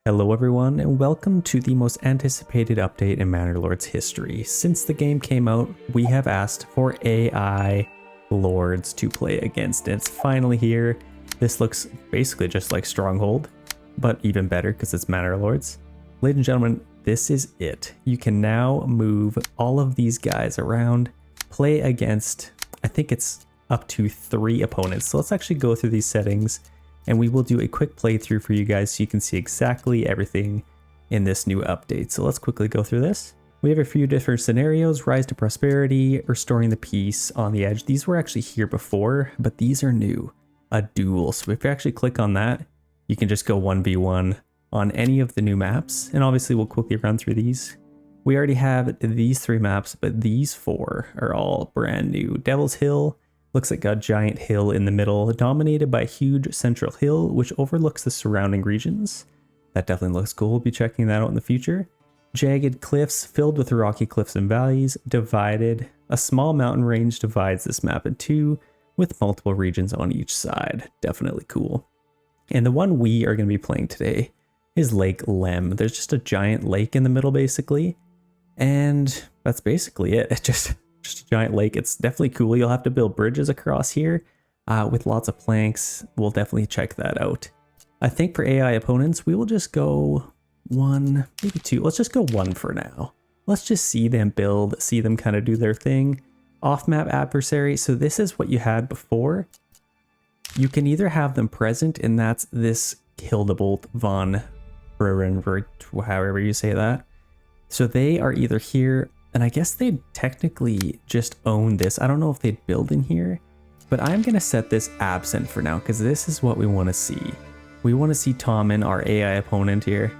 Hello everyone, and welcome to the most anticipated update in Manor Lord's history. Since the game came out, we have asked for AI Lords to play against, and it's finally here. This looks basically just like Stronghold, but even better because it's Manor Lords. Ladies and gentlemen, this is it. You can now move all of these guys around, play against, I think it's up to 3 opponents. So let's actually go through these settings, and we will do a quick playthrough for you guys so you can see exactly everything in this new update. So let's quickly go through this. We have a few different scenarios: rise to prosperity, restoring the peace on the edge. These were actually here before, but these are new. A duel. So if you actually click on that, you can just go 1v1 on any of the new maps. And obviously we'll quickly run through these. We already have these 3 maps, but these 4 are all brand new. Devil's Hill. Looks like a giant hill in the middle, dominated by a huge central hill, which overlooks the surrounding regions. That definitely looks cool. We'll be checking that out in the future. Jagged cliffs filled with rocky cliffs and valleys, divided. A small mountain range divides this map in 2, with multiple regions on each side. Definitely cool. And the one we are going to be playing today is Lake Lem. There's just a giant lake in the middle, basically. And that's basically it. It's just a giant lake. It's definitely cool. You'll have to build bridges across here with lots of planks. We'll definitely check that out. I think for AI opponents, we will just go 1, maybe 2. Let's just go 1 for now. Let's just see them build, see them kind of do their thing. Off-map adversary. So this is what you had before. You can either have them present, and that's this Hildebolt von Brurenberg, however you say that. So they are either here, and I guess they'd technically just own this. I don't know if they'd build in here, but I'm going to set this absent for now because this is what we want to see. We want to see Tommen, our AI opponent here,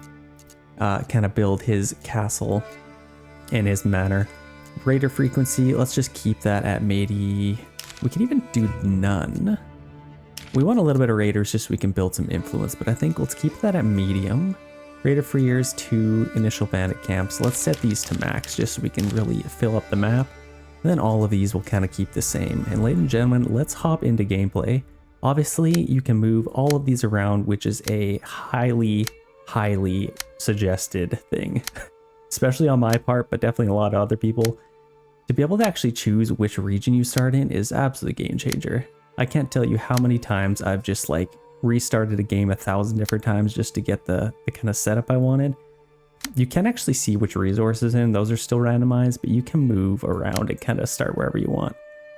kind of build his castle and his manor. Raider frequency, let's just keep that at maybe, we can even do none. We want a little bit of raiders just so we can build some influence, but I think let's keep that at medium. Raider freers, 2 initial bandit camps. Let's set these to max just so we can really fill up the map. And then all of these will kind of keep the same. And ladies and gentlemen, let's hop into gameplay. Obviously, you can move all of these around, which is a highly suggested thing, especially on my part, but definitely a lot of other people. To be able to actually choose which region you start in is absolutely game changer. I can't tell you how many times I've just like restarted a game 1,000 different times just to get the kind of setup I wanted. You can actually see which resources in, those are still randomized, but you can move around and kind of start wherever you want.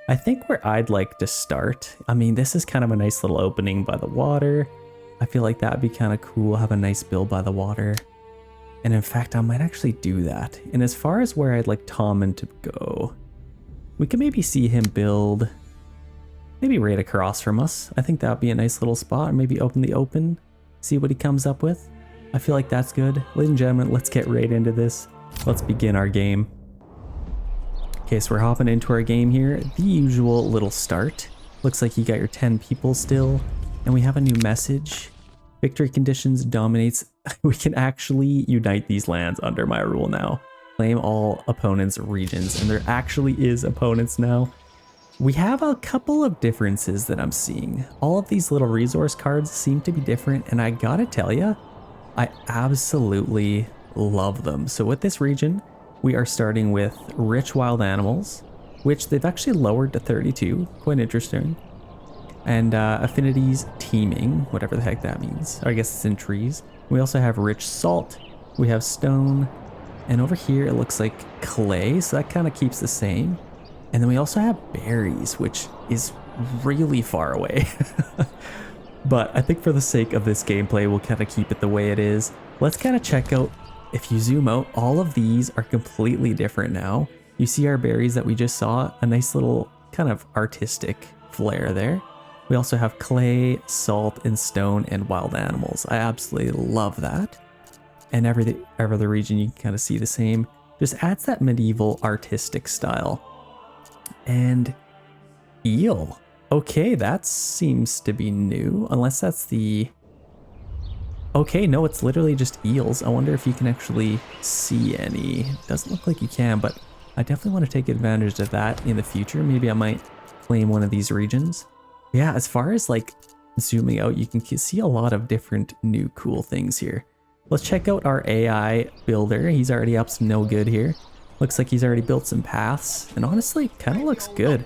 I think where I'd like to start, I mean, this is kind of a nice little opening by the water. I feel like that would be kind of cool, have a nice build by the water. And in fact, I might actually do that. And as far as where I'd like Tommen to go, we can maybe see him build maybe right across from us. I think that would be a nice little spot. Or maybe open the open, see what he comes up with. I feel like that's good. Ladies and gentlemen, let's get right into this. Let's begin our game. Okay, so we're hopping into our game here. The usual little start. Looks like you got your 10 people still. And we have a new message. Victory conditions dominates. We can actually unite these lands under my rule now. Claim all opponents' regions. And there actually is opponents now. We have a couple of differences that I'm seeing. All of these little resource cards seem to be different, and I gotta tell you, I absolutely love them. So with this region, we are starting with rich wild animals, which they've actually lowered to 32, quite interesting. And affinities teeming, whatever the heck that means. Or I guess it's in trees. We also have rich salt, we have stone, and over here it looks like clay, so that kind of keeps the same. And then we also have berries, which is really far away. But I think for the sake of this gameplay, we'll kind of keep it the way it is. Let's kind of check out, if you zoom out, all of these are completely different now. You see our berries that we just saw, a nice little kind of artistic flair there. We also have clay, salt, and stone, and wild animals. I absolutely love that. And every other region, you can kind of see the same. Just adds that medieval artistic style. And eel. Okay, that seems to be new, unless that's the... Okay, no, it's literally just eels. I wonder if you can actually see any. Doesn't look like you can, but I definitely want to take advantage of that in the future. Maybe I might claim one of these regions. Yeah, as far as like zooming out, you can see a lot of different new cool things here. Let's check out our AI builder. He's already up to no good here. Looks like he's already built some paths, and honestly, kind of looks good.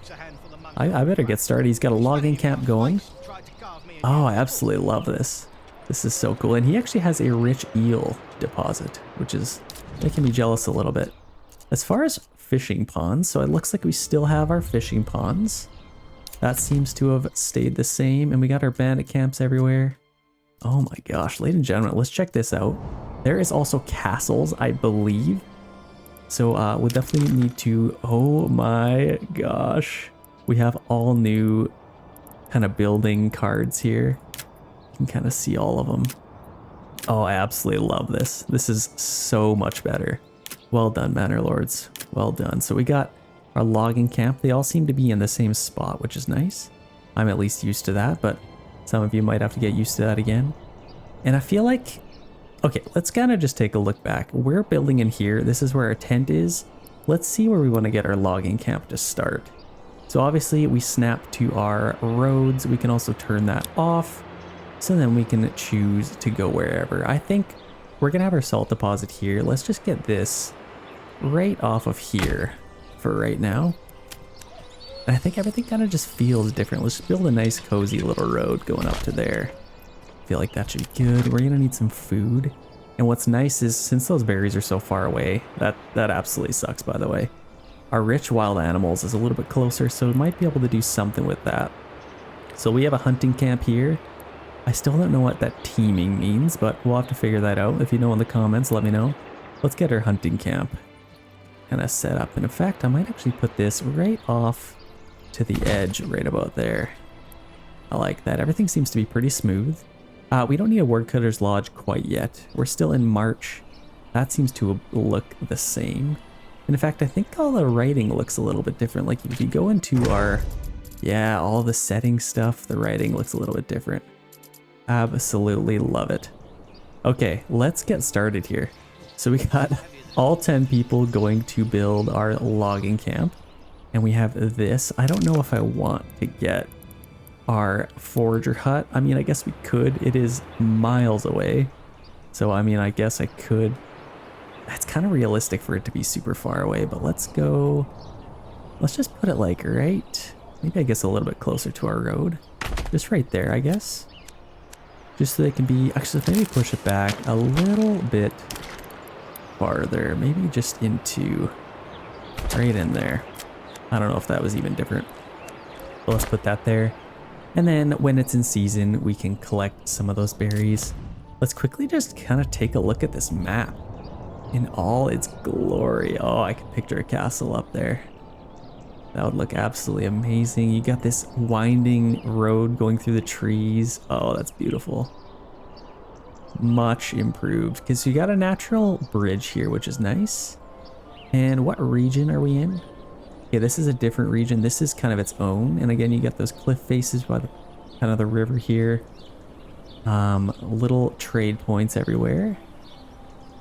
I better get started. He's got a logging camp going. Oh, I absolutely love this. This is so cool. And he actually has a rich eel deposit, which is making me jealous a little bit. As far as fishing ponds, so it looks like we still have our fishing ponds. That seems to have stayed the same, and we got our bandit camps everywhere. Oh my gosh, ladies and gentlemen, let's check this out. There is also castles, I believe. So we'll definitely need to, oh my gosh. We have all new kind of building cards here. You can kind of see all of them. Oh, I absolutely love this. This is so much better. Well done, Manor Lords. Well done. So we got our logging camp. They all seem to be in the same spot, which is nice. I'm at least used to that, but some of you might have to get used to that again. And I feel like, okay, let's kind of just take a look back. We're building in here. This is where our tent is. Let's see where we want to get our logging camp to start. So obviously we snap to our roads. We can also turn that off. So then we can choose to go wherever. I think we're going to have our salt deposit here. Let's just get this right off of here for right now. And I think everything kind of just feels different. Let's just build a nice cozy little road going up to there. I feel like that should be good. We're going to need some food. And what's nice is since those berries are so far away, that absolutely sucks, by the way. Our rich wild animals is a little bit closer, so we might be able to do something with that. So we have a hunting camp here. I still don't know what that teaming means, but we'll have to figure that out. If you know in the comments, let me know. Let's get our hunting camp kind of set up. And in fact, I might actually put this right off to the edge right about there. I like that. Everything seems to be pretty smooth. We don't need a woodcutter's lodge quite yet. We're still in March. That seems to look the same. And in fact, I think all the writing looks a little bit different. Like if you go into our, yeah, all the setting stuff, the writing looks a little bit different. Absolutely love it. Okay, let's get started here. So we got all 10 people going to build our logging camp. And we have this. I don't know if I want to get our forager hut. I mean, I guess we could. It is miles away. So, I mean, I guess I could. It's kind of realistic for it to be super far away, but let's go. Let's just put it like right. Maybe I guess a little bit closer to our road. Just right there, I guess. Just so they can be, actually maybe push it back a little bit farther. Maybe just into right in there. I don't know if that was even different. But let's put that there. And then when it's in season, we can collect some of those berries. Let's quickly just kind of take a look at this map in all its glory. Oh, I can picture a castle up there. That would look absolutely amazing. You got this winding road going through the trees. Oh, that's beautiful. Much improved because you got a natural bridge here, which is nice. And what region are we in? Yeah, this is a different region. This is kind of its own. And again, you got those cliff faces by the kind of the river here. Little trade points everywhere.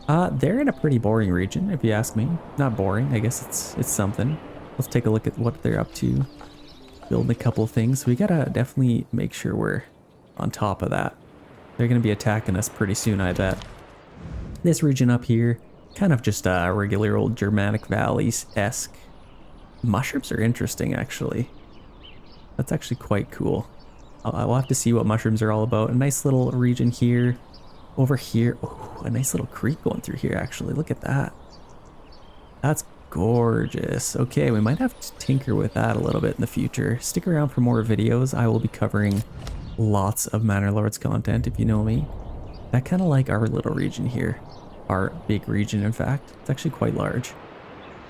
They're in a pretty boring region, if you ask me. Not boring, I guess it's something. Let's take a look at what they're up to. Building a couple of things. We gotta definitely make sure we're on top of that. They're gonna be attacking us pretty soon, I bet. This region up here, kind of just a regular old Germanic Valleys-esque. Mushrooms are interesting, actually. That's actually quite cool. I'll have to see what mushrooms are all about. A nice little region here. Over here, oh, a nice little creek going through here, actually. Look at that. That's gorgeous. Okay, we might have to tinker with that a little bit in the future. Stick around for more videos. I will be covering lots of Manor Lords content, if you know me. That kind of like our little region here. Our big region, in fact. It's actually quite large.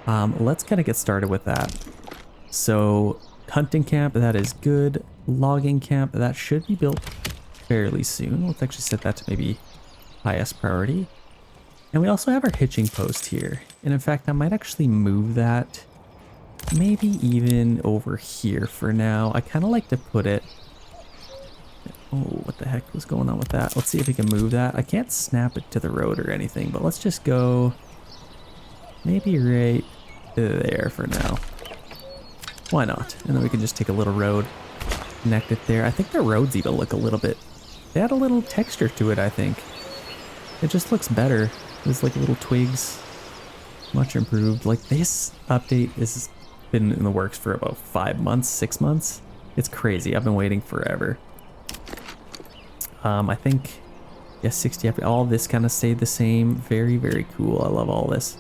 Let's kind of get started with that. So, hunting camp, that is good. Logging camp, that should be built fairly soon. Let's actually set that to maybe highest priority. And we also have our hitching post here. And in fact, I might actually move that maybe even over here for now. I kind of like to put it... Oh, what the heck was going on with that? Let's see if we can move that. I can't snap it to the road or anything, but let's just go maybe right there for now. Why not? And then we can just take a little road, connect it there. I think the roads even look a little bit... They had a little texture to it, I think. It just looks better. There's like little twigs, much improved. Like this update has been in the works for about 5 months, 6 months. It's crazy. I've been waiting forever. I think, yeah, 60 FPS, all this kind of stayed the same. Very, very cool. I love all this.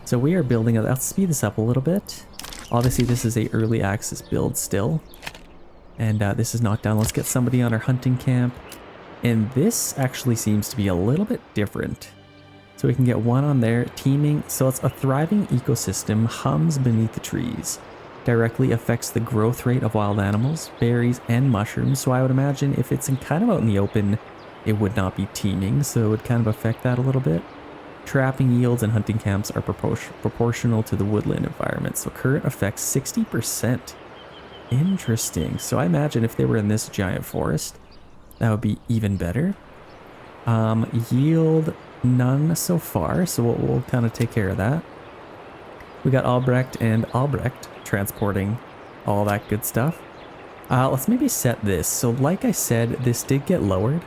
So we are building, I'll speed this up a little bit. Obviously this is a early access build still. And this is knocked down. Let's get somebody on our hunting camp. And this actually seems to be a little bit different. So we can get one on there, teaming. So it's a thriving ecosystem hums beneath the trees. Directly affects the growth rate of wild animals, berries, and mushrooms. So I would imagine if it's kind of out in the open, it would not be teaming. So it would kind of affect that a little bit. Trapping yields and hunting camps are proportional to the woodland environment. So current affects 60%. Interesting. So I imagine if they were in this giant forest, that would be even better. Yield, none so far. So we'll kind of take care of that. We got Albrecht and Albrecht transporting all that good stuff. Let's maybe set this. So like I said, this did get lowered.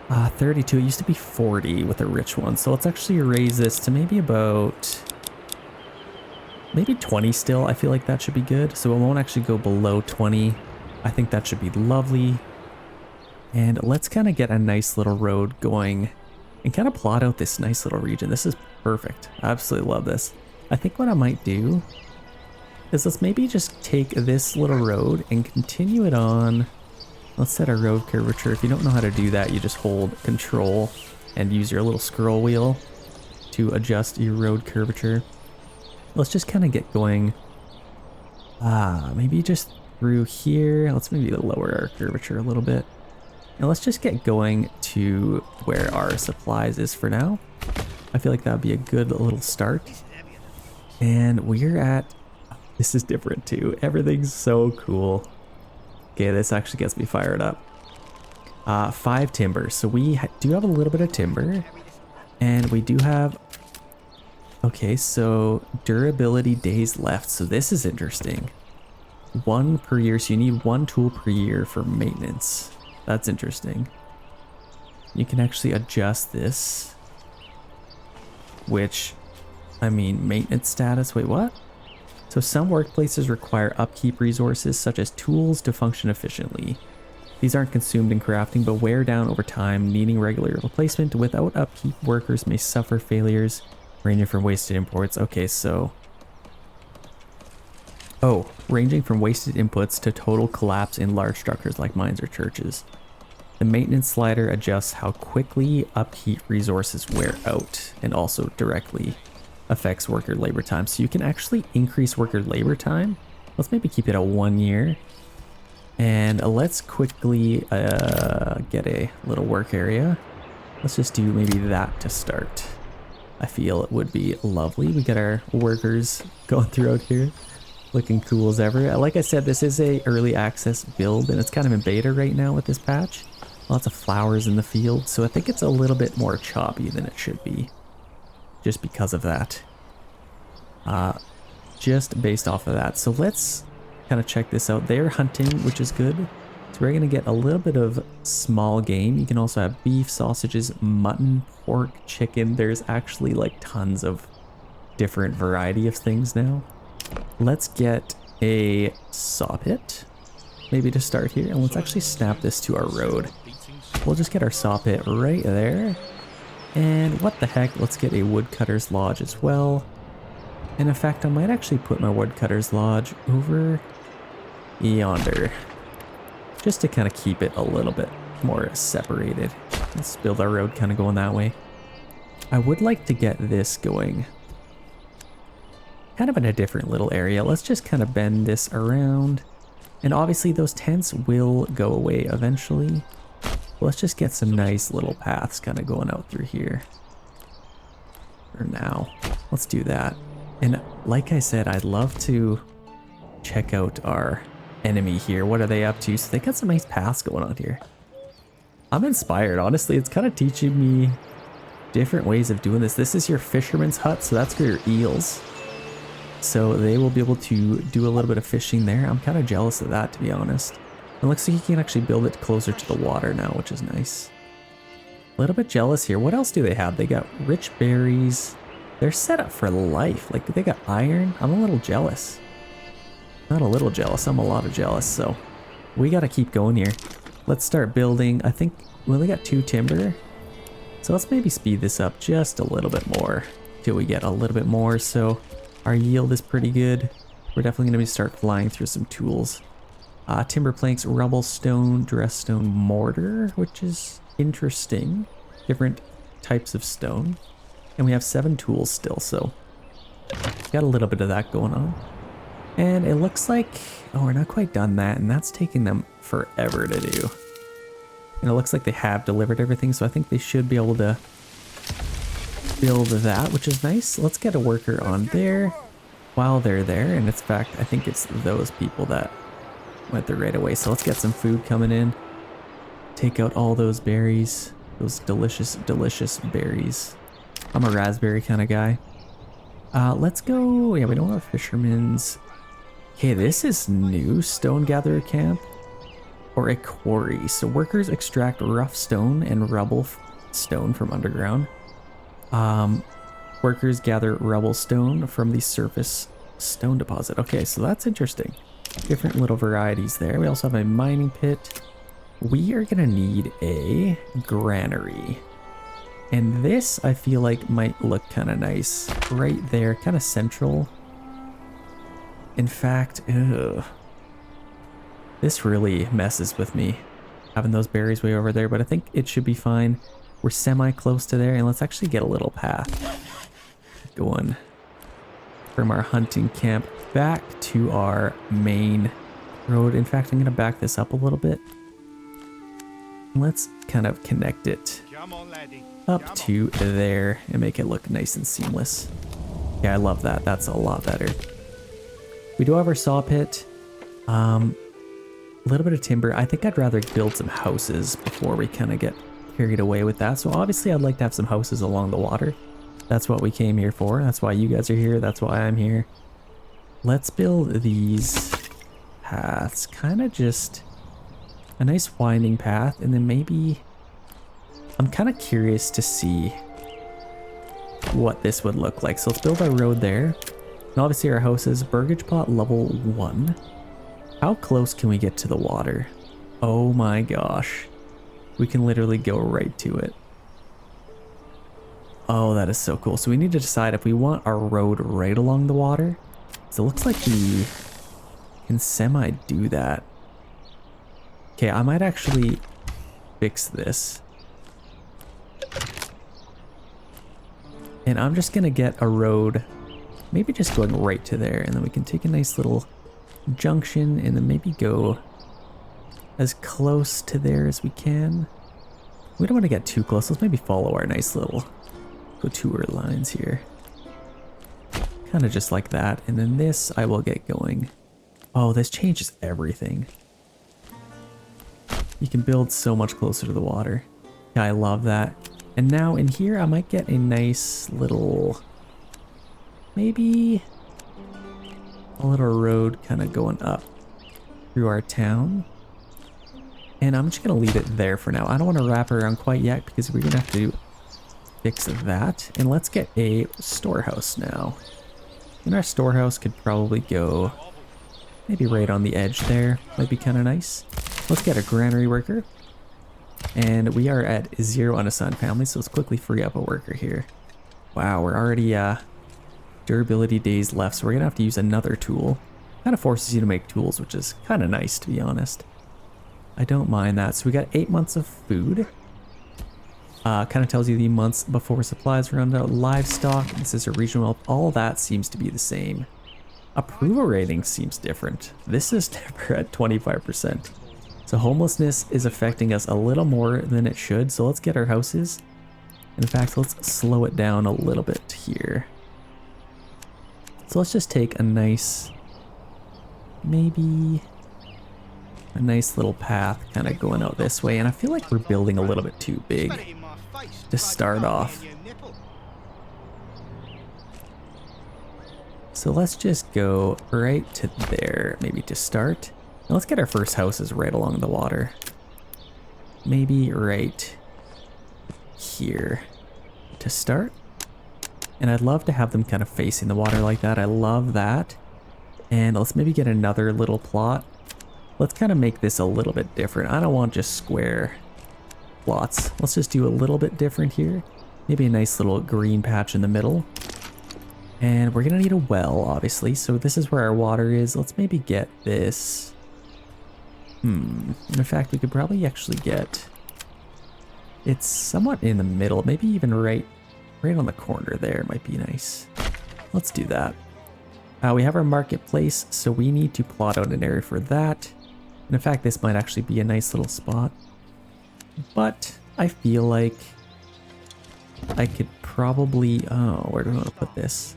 32, it used to be 40 with a rich one. So let's actually raise this to maybe about, maybe 20 still. I feel like that should be good. So it won't actually go below 20. I think that should be lovely. And let's kind of get a nice little road going and kind of plot out this nice little region. This is perfect. I absolutely love this. I think what I might do is let's maybe just take this little road and continue it on. Let's set a road curvature. If you don't know how to do that, you just hold control and use your little scroll wheel to adjust your road curvature. Let's just kind of get going. Maybe just through here. Let's maybe lower our curvature a little bit. And let's just get going to where our supplies is for now. I feel like that would be a good little start. And we're at, this is different too. Everything's so cool. Okay, this actually gets me fired up. 5 timber. So we do have a little bit of timber. And we do have, okay, so durability days left. So this is interesting. 1 per year. So you need 1 tool per year for maintenance. That's interesting. You can actually adjust this. Which, I mean, maintenance status. Wait, what? So some workplaces require upkeep resources such as tools to function efficiently. These aren't consumed in crafting but wear down over time, needing regular replacement. Without upkeep, workers may suffer failures ranging from wasted imports. Okay, so... oh, ranging from wasted inputs to total collapse in large structures like mines or churches. The maintenance slider adjusts how quickly upkeep resources wear out and also directly affects worker labor time. So you can actually increase worker labor time. Let's maybe keep it at 1 year. And let's quickly get a little work area. Let's just do maybe that to start. I feel it would be lovely. We got our workers going throughout here. Looking cool as ever. Like I said, this is a early access build and it's kind of in beta right now with this patch. Lots of flowers in the field. So I think it's a little bit more choppy than it should be. Just because of that. Just based off of that. So let's kind of check this out. They're hunting, which is good. So we're going to get a little bit of small game. You can also have beef, sausages, mutton, pork, chicken. There's actually like tons of different variety of things now. Let's get a saw pit. Maybe to start here. And let's actually snap this to our road. We'll just get our saw pit right there. And what the heck, let's get a woodcutter's lodge as well. And in fact, I might actually put my woodcutter's lodge over yonder. Just to kind of keep it a little bit more separated. Let's build our road kind of going that way. I would like to get this going kind of in a different little area. Let's just kind of bend this around. And obviously those tents will go away eventually. Let's just get some nice little paths kind of going out through here. For now. Let's do that. And like I said, I'd love to check out our enemy here. What are they up to? So they got some nice paths going on here. I'm inspired, honestly. It's kind of teaching me different ways of doing this. This is your fisherman's hut, so that's for your eels. So they will be able to do a little bit of fishing there. I'm kind of jealous of that, to be honest. It looks like you can actually build it closer to the water now, which is nice. A little bit jealous here. What else do they have? They got rich berries. They're set up for life. Like, they got iron. I'm a little jealous. Not a little jealous, I'm a lot of jealous. So we gotta keep going here. Let's start building. I think we only got 2 timber. So let's maybe speed this up just a little bit more till we get a little bit more. So our yield is pretty good. We're definitely gonna start flying through some tools. Timber planks, rubble stone, dress stone, mortar, which is interesting. Different types of stone. And we have 7 tools still, so got a little bit of that going on. And it looks like, oh, we're not quite done that, and that's taking them forever to do. And it looks like they have delivered everything, so I think they should be able to build that, which is nice. Let's get a worker on there while they're there. And in fact, I think it's those people that went there right away. So let's get some food coming in. Take out all those berries, those delicious, delicious berries. I'm a raspberry kind of guy. Let's go. Yeah, we don't have fishermen's. Okay, this is new. Stone gatherer camp or a quarry. So workers extract rough stone and rubble stone from underground. Workers gather rubble stone from the surface stone deposit. Okay, so that's interesting. Different little varieties there. We also have a mining pit. We are gonna need a granary. And this, I feel like, might look kind of nice. Right there, kind of central. In fact, ugh. This really messes with me, having those berries way over there, but I think it should be fine. We're semi-close to there, and let's actually get a little path going from our hunting camp back to our main road. In fact, I'm going to back this up a little bit. Let's kind of connect it up to there and make it look nice and seamless. Yeah, I love that. That's a lot better. We do have our saw pit. A little bit of timber. I think I'd rather build some houses before we kind of get carried away with that. So obviously I'd like to have some houses along the water. That's what we came here for. That's why you guys are here. That's why I'm here. Let's build these paths. Kind of just a nice winding path. And then maybe I'm kind of curious to see what this would look like. So let's build our road there. And obviously our house is Burgage Pot level 1. How close can we get to the water? Oh my gosh. We can literally go right to it. Oh, that is so cool. So we need to decide if we want our road right along the water. So it looks like we can semi do that. Okay, I might actually fix this. And I'm just gonna get a road, maybe just going right to there, and then we can take a nice little junction and then maybe go as close to there as we can. We don't want to get too close. Let's maybe follow our nice little couture lines here. Kind of just like that. And then this I will get going. Oh, this changes everything. You can build so much closer to the water. Yeah, I love that. And now in here I might get a nice little, maybe a little road kind of going up through our town. And I'm just gonna leave it there for now. I don't want to wrap it around quite yet because we're gonna have to fix that. And let's get a storehouse now. And our storehouse could probably go maybe right on the edge there. Might be kind of nice. Let's get a granary worker. And we are at 0 unassigned families, so let's quickly free up a worker here. Wow, we're already durability days left, so we're gonna have to use another tool. Kind of forces you to make tools, which is kind of nice, to be honest. I don't mind that. So we got 8 months of food. Kind of tells you the months before supplies run out. Livestock, this is a regional, all that seems to be the same. Approval rating seems different. This is never at 25%. So homelessness is affecting us a little more than it should. So let's get our houses. In fact, let's slow it down a little bit here. So let's just take a nice, maybe a nice little path kind of going out this way. And I feel like we're building a little bit too big to start off. So let's just go right to there, maybe to start. Now let's get our first houses right along the water. Maybe right here to start. And I'd love to have them kind of facing the water like that. I love that. And let's maybe get another little plot. Let's kind of make this a little bit different. I don't want just square plots. Let's just do a little bit different here. Maybe a nice little green patch in the middle. And we're gonna need a well, obviously. So this is where our water is. Let's maybe get this. In fact, we could probably actually get... It's somewhat in the middle, maybe even right on the corner there might be nice. Let's do that. We have our marketplace, so we need to plot out an area for that. And in fact, this might actually be a nice little spot. But I feel like I could probably... Oh, where do I want to put this?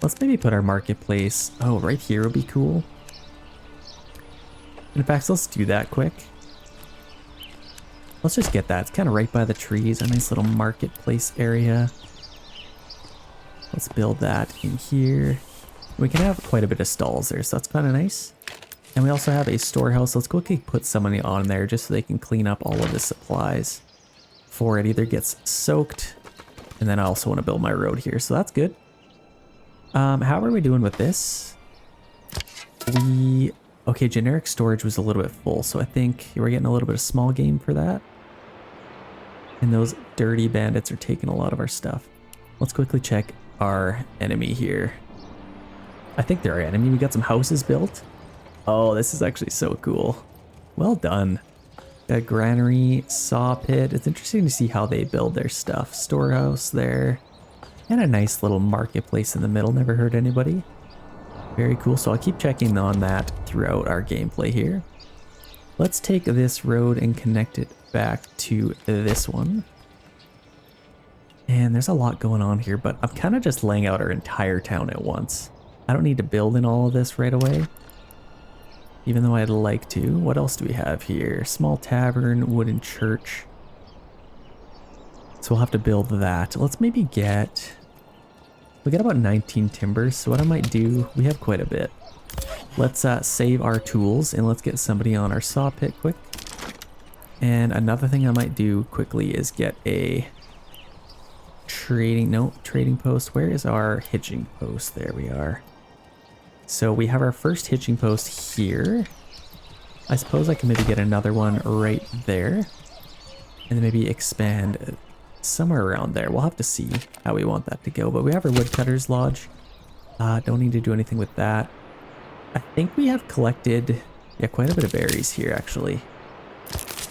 Let's maybe put our marketplace... Oh, right here would be cool. In fact, let's do that quick. Let's just get that. It's kind of right by the trees. A nice little marketplace area. Let's build that in here. We can have quite a bit of stalls there, so that's kind of nice. And we also have a storehouse. Let's quickly put somebody on there just so they can clean up all of the supplies before it either gets soaked. And then I also want to build my road here, so that's good. How are we doing with this? Okay, generic storage was a little bit full, so I think we're getting a little bit of small game for that. And those dirty bandits are taking a lot of our stuff. Let's quickly check our enemy here. I think they're our enemy. We got some houses built. Oh, this is actually so cool. Well done. Got granary, saw pit. It's interesting to see how they build their stuff. Storehouse there. And a nice little marketplace in the middle. Never hurt anybody. Very cool. So I'll keep checking on that throughout our gameplay here. Let's take this road and connect it back to this one. And there's a lot going on here, but I'm kind of just laying out our entire town at once. I don't need to build in all of this right away, even though I'd like to. What else do we have here? Small tavern, wooden church. So we'll have to build that. Let's maybe get... We got about 19 timbers, so what I might do, we have quite a bit. Let's save our tools and let's get somebody on our saw pit quick. And another thing I might do quickly is get a trading post. Where is our hitching post? There we are. So we have our first hitching post here. I suppose I can maybe get another one right there. And then maybe expand somewhere around there. We'll have to see how we want that to go. But we have our woodcutter's lodge. Don't need to do anything with that. I think we have collected quite a bit of berries here actually.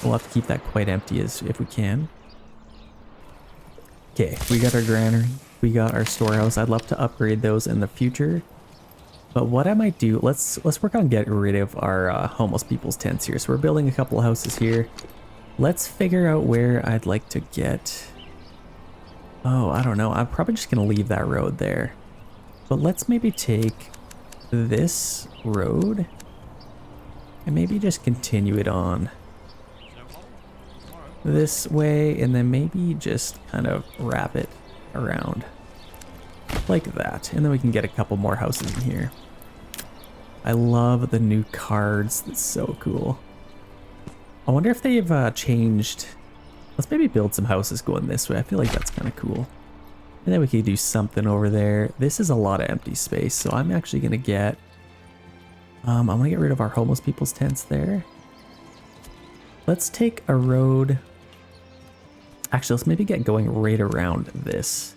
We'll have to keep that quite empty as if we can. Okay, we got our granary. We got our storehouse. I'd love to upgrade those in the future. But what I might do, let's work on getting rid of our homeless people's tents here. So we're building a couple of houses here. Let's figure out where I'd like to get... Oh, I don't know. I'm probably just going to leave that road there. But let's maybe take this road and maybe just continue it on this way and then maybe just kind of wrap it around like that. And then we can get a couple more houses in here. I love the new cards. That's so cool. I wonder if they've changed. Let's maybe build some houses going this way. I feel like that's kind of cool. And then we could do something over there. This is a lot of empty space, so I'm actually going to get... I'm going to get rid of our homeless people's tents there. Let's take a road... Actually, let's maybe get going right around this.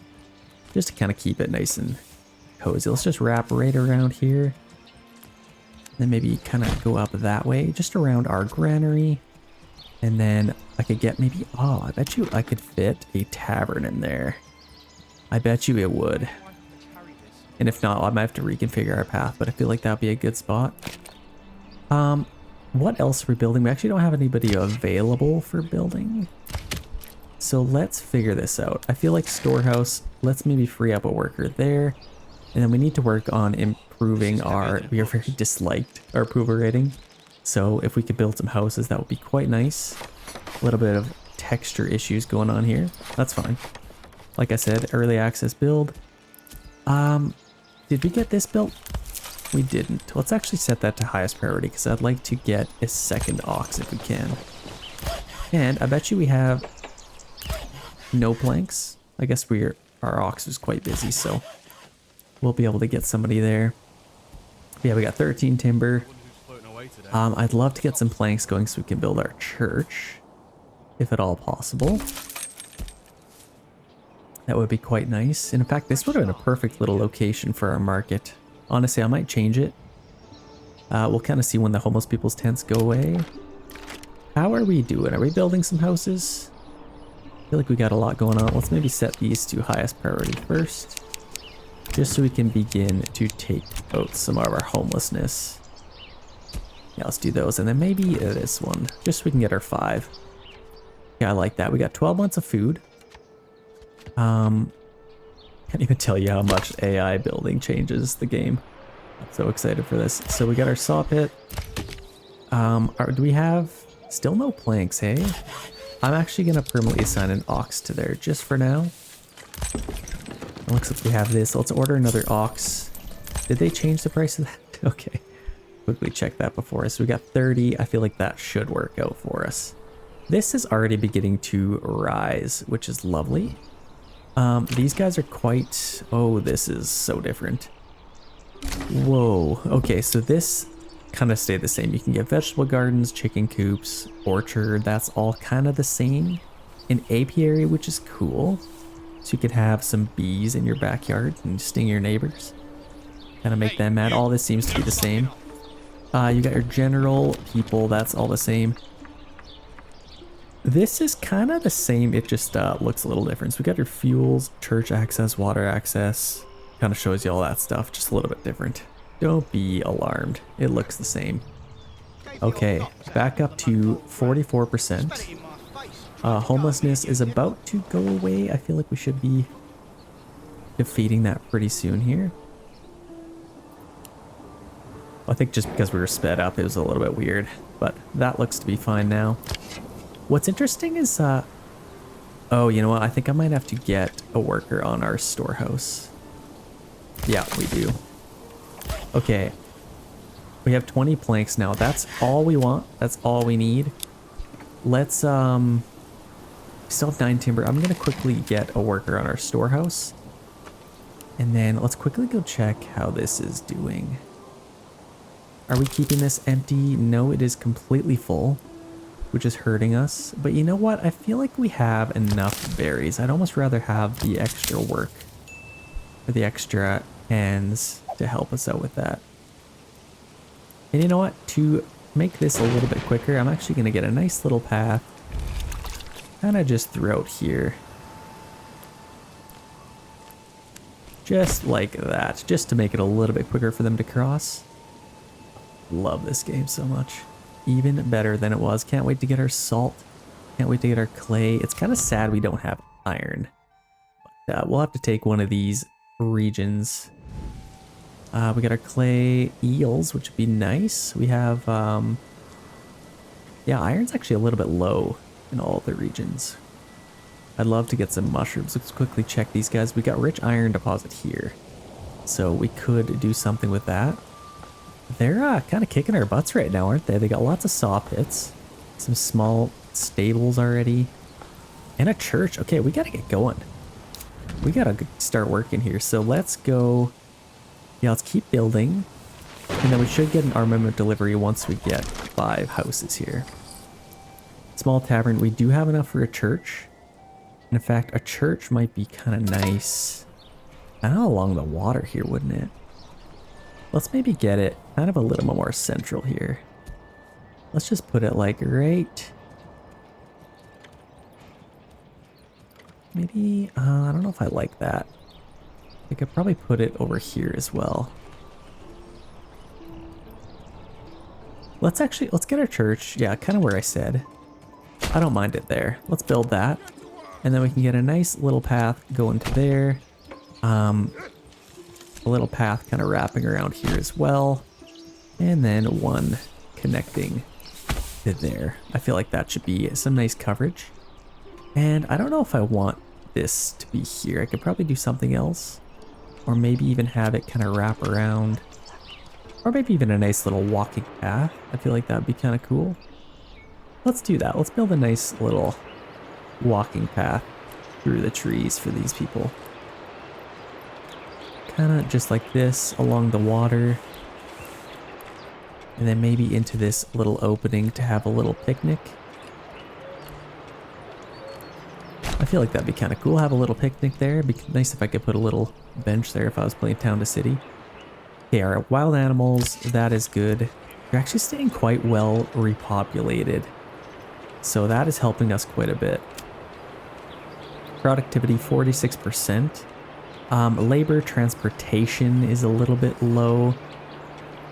Just to kind of keep it nice and cozy. Let's just wrap right around here. Then maybe kind of go up that way, just around our granary. And then I could get maybe... Oh, I bet you I could fit a tavern in there. I bet you it would. And if not, I might have to reconfigure our path, but I feel like that'd be a good spot. What else are we building? We actually don't have anybody available for building. So let's figure this out. I feel like storehouse, let's maybe free up a worker there. And then we need to work on improving our... We are very disliked our approval rating. So if we could build some houses, that would be quite nice. A little bit of texture issues going on here. That's fine. Like I said, early access build. Did we get this built? We didn't. Let's actually set that to highest priority because I'd like to get a second ox if we can. And I bet you we have no planks. I guess our ox was quite busy, so we'll be able to get somebody there. Yeah, we got 13 timber. I'd love to get some planks going so we can build our church, if at all possible. That would be quite nice. And in fact, this would have been a perfect little location for our market. Honestly, I might change it. We'll kind of see when the homeless people's tents go away. How are we doing? Are we building some houses? I feel like we got a lot going on. Let's maybe set these to highest priority first, just so we can begin to take out some of our homelessness. Yeah, let's do those. And then maybe this one, just so we can get our 5. Yeah, I like that. We got 12 months of food. Can't even tell you how much AI building changes the game. I'm so excited for this. So we got our saw pit. Do we have still no planks, hey? I'm actually gonna permanently assign an ox to there just for now. It looks like we have this. Let's order another ox. Did they change the price of that? Okay. Quickly check that before us. So we got 30. I feel like that should work out for us. This is already beginning to rise, which is lovely. These guys are quite... Oh, this is so different. Whoa. Okay, so this kind of stayed the same. You can get vegetable gardens, chicken coops, orchard. That's all kind of the same. An apiary, which is cool. So you could have some bees in your backyard and sting your neighbors. Kind of make them mad. All this seems to be the same. You got your general people. That's all the same. This is kind of the same. It just looks a little different. So we got your fuels, church access, water access. Kind of shows you all that stuff, just a little bit different. Don't be alarmed. It looks the same. Okay, back up to 44%. Homelessness is about to go away. I feel like we should be defeating that pretty soon here. I think just because we were sped up, it was a little bit weird, but that looks to be fine now. What's interesting is, oh, you know what? I think I might have to get a worker on our storehouse. Yeah, we do. Okay. We have 20 planks now. That's all we want. That's all we need. Let's, we still have 9 timber. I'm gonna quickly get a worker on our storehouse. And then let's quickly go check how this is doing. Are we keeping this empty? No, it is completely full, which is hurting us. But you know what? I feel like we have enough berries. I'd almost rather have the extra work, or the extra hands to help us out with that. And you know what? To make this a little bit quicker, I'm actually going to get a nice little path kind of just throughout here. Just like that, just to make it a little bit quicker for them to cross. Love this game so much. Even better than it was. Can't wait to get our salt. Can't wait to get our clay. It's kind of sad we don't have iron. But we'll have to take one of these regions. We got our clay eels, which would be nice. We have, yeah, iron's actually a little bit low in all the regions. I'd love to get some mushrooms. Let's quickly check these guys. We got rich iron deposit here, so we could do something with that. They're kind of kicking our butts right now, aren't they? They got lots of saw pits, some small stables already, and a church. Okay, we gotta get going. We gotta start working here. So let's go. Yeah, let's keep building, and then we should get an armament delivery once we get 5 houses here. Small tavern. We do have enough for a church. In fact, a church might be kind of nice. Kind of along the water here, wouldn't it? Let's maybe get it kind of a little more central here. Let's just put it like right. Maybe, I don't know if I like that. I could probably put it over here as well. Let's get our church. Yeah, kind of where I said. I don't mind it there. Let's build that. And then we can get a nice little path going to there. A little path kind of wrapping around here as well. And then one connecting to there. I feel like that should be some nice coverage. And I don't know if I want this to be here. I could probably do something else. Or maybe even have it kind of wrap around. Or maybe even a nice little walking path. I feel like that would be kind of cool. Let's do that. Let's build a nice little walking path. through the trees for these people. Kind of just like this along the water. And then maybe into this little opening to have a little picnic. I feel like that'd be kind of cool. Have a little picnic there. It'd be nice if I could put a little bench there if I was playing town to city. Okay, our wild animals, that is good. They're actually staying quite well repopulated. So that is helping us quite a bit. Productivity 46%. Labor transportation is a little bit low.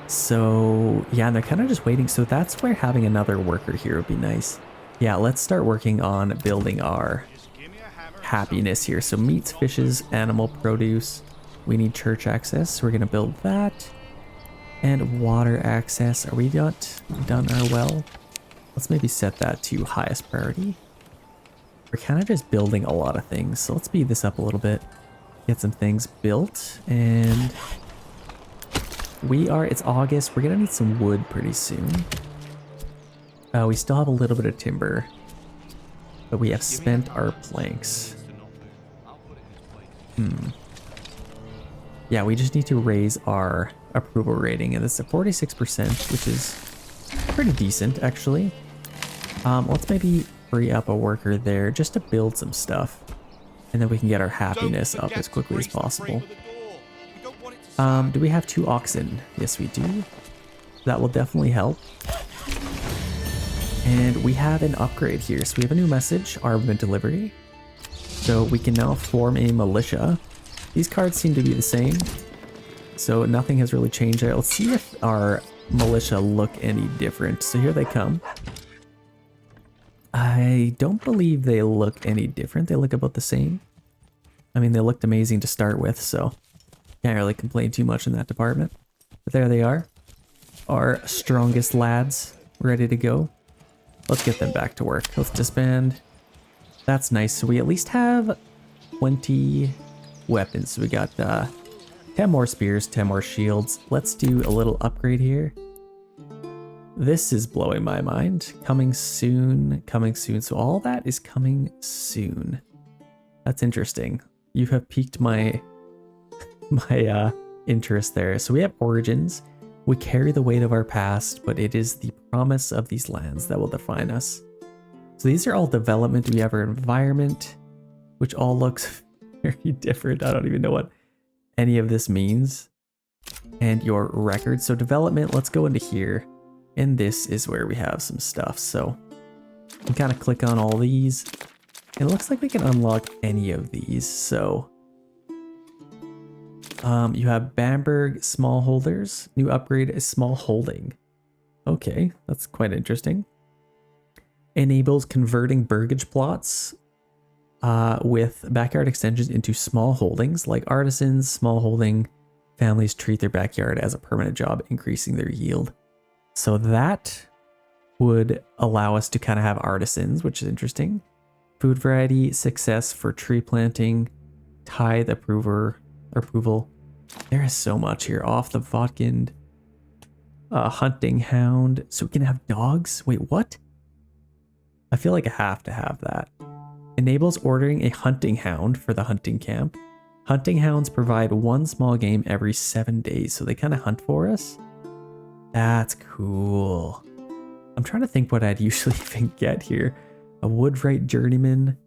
So yeah, and they're kind of just waiting. So that's where having another worker here would be nice. Yeah, let's start working on building our happiness here. So meats, fishes, animal produce. We need church access. So we're going to build that. And water access. Are we not done our well? Let's maybe set that to highest priority. We're kind of just building a lot of things. So let's speed this up a little bit. Get some things built. And it's August. We're going to need some wood pretty soon. We still have a little bit of timber. But we have spent our planks. Yeah, we just need to raise our approval rating. And it's at 46%, which is pretty decent, actually. Let's maybe free up a worker there just to build some stuff. And then we can get our happiness up as quickly as possible. Do we have 2 oxen? Yes, we do. That will definitely help. And we have an upgrade here. So we have a new message, armament delivery. So we can now form a militia. These cards seem to be the same. So nothing has really changed there. Let's see if our militia look any different. So here they come. I don't believe they look any different. They look about the same. I mean, they looked amazing to start with, so can't really complain too much in that department. But there they are. Our strongest lads ready to go. Let's get them back to work. Let's disband. That's nice. So we at least have 20 weapons. So we got 10 more spears, 10 more shields. Let's do a little upgrade here. This is blowing my mind. Coming soon, coming soon. So all that is coming soon. That's interesting. You have piqued my interest there. So we have origins. We carry the weight of our past, but it is the promise of these lands that will define us. So these are all development. We have our environment, which all looks very different. I don't even know what any of this means. And your record. So development, let's go into here. And this is where we have some stuff. So you can kind of click on all these. It looks like we can unlock any of these. So you have Bamberg small holders. New upgrade is small holding. Okay, that's quite interesting. Enables converting burgage plots with backyard extensions into small holdings. Like artisans, small holding families treat their backyard as a permanent job, increasing their yield. So that would allow us to kind of have artisans, which is interesting. Food variety, success for tree planting, tithe approval. There is so much here. Off the Vodkind, hunting hound. So we can have dogs. Wait, what? I feel like I have to have that. Enables ordering a hunting hound for the hunting camp. Hunting hounds provide 1 small game every 7 days. So they kind of hunt for us. That's cool. I'm trying to think what I'd usually even get here. A woodwright journeyman.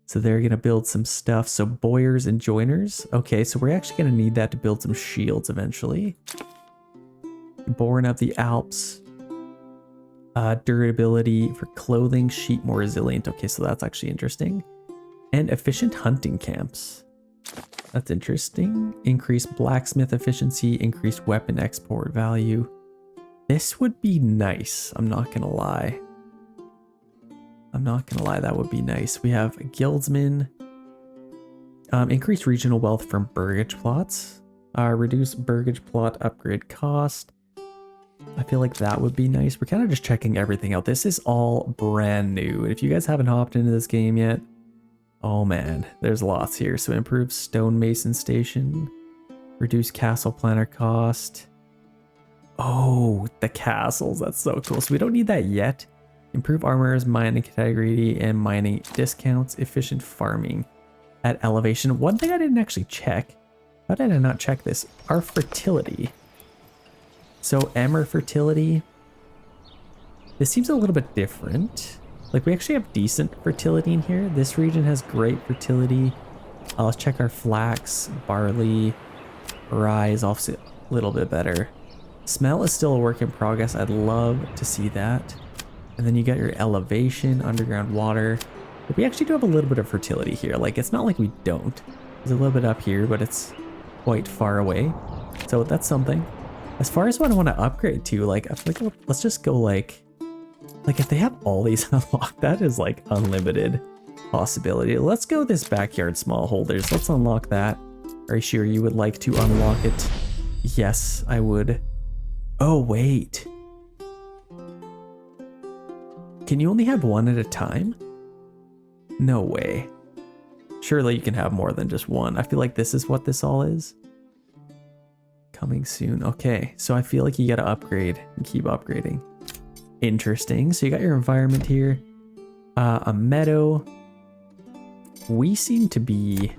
So they're going to build some stuff. So bowyers and joiners. Okay, so we're actually going to need that to build some shields eventually. Born of the Alps. Durability for clothing. Sheep more resilient. Okay, so that's actually interesting. And efficient hunting camps. That's interesting. Increased blacksmith efficiency. Increased weapon export value. This would be nice. I'm not going to lie. That would be nice. We have guildsmen. Increased regional wealth from burgage plots. Reduce burgage plot upgrade cost. I feel like that would be nice. We're kind of just checking everything out. This is all brand new. And if you guys haven't hopped into this game yet, oh man, there's lots here. So improve stonemason station. Reduce castle planner cost. Oh, the castles. That's so cool. So we don't need that yet. Improve armors, mining category, and mining discounts, efficient farming at elevation. One thing I didn't actually check. How did I not check this? Our fertility. So Emmer fertility. This seems a little bit different. Like we actually have decent fertility in here. This region has great fertility. Let's check our flax, barley, rye is also a little bit better. Smell is still a work in progress. I'd love to see that. And then you got your elevation, underground water. But we actually do have a little bit of fertility here. Like it's not like we don't. There's a little bit up here, but it's quite far away. So that's something. As far as what I want to upgrade to, like I feel like let's just go like if they have all these unlocked, that is like unlimited possibility. Let's go this backyard smallholders. Let's unlock that. Are you sure you would like to unlock it? Yes, I would. Oh, wait. Can you only have one at a time? No way. Surely you can have more than just one. I feel like this is what this all is. Coming soon. Okay, so I feel like you gotta upgrade and keep upgrading. Interesting. So you got your environment here. A meadow. We seem to be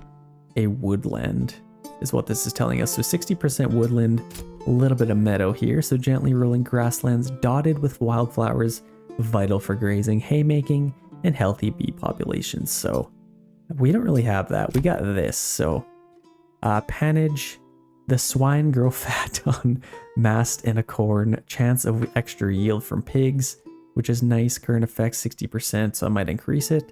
a woodland is what this is telling us. So 60% woodland, a little bit of meadow here. So gently rolling grasslands dotted with wildflowers, vital for grazing, haymaking, and healthy bee populations. So we don't really have that. We got this. So pannage, the swine grow fat on mast and a corn, chance of extra yield from pigs, which is nice. Current effect 60%, so I might increase it.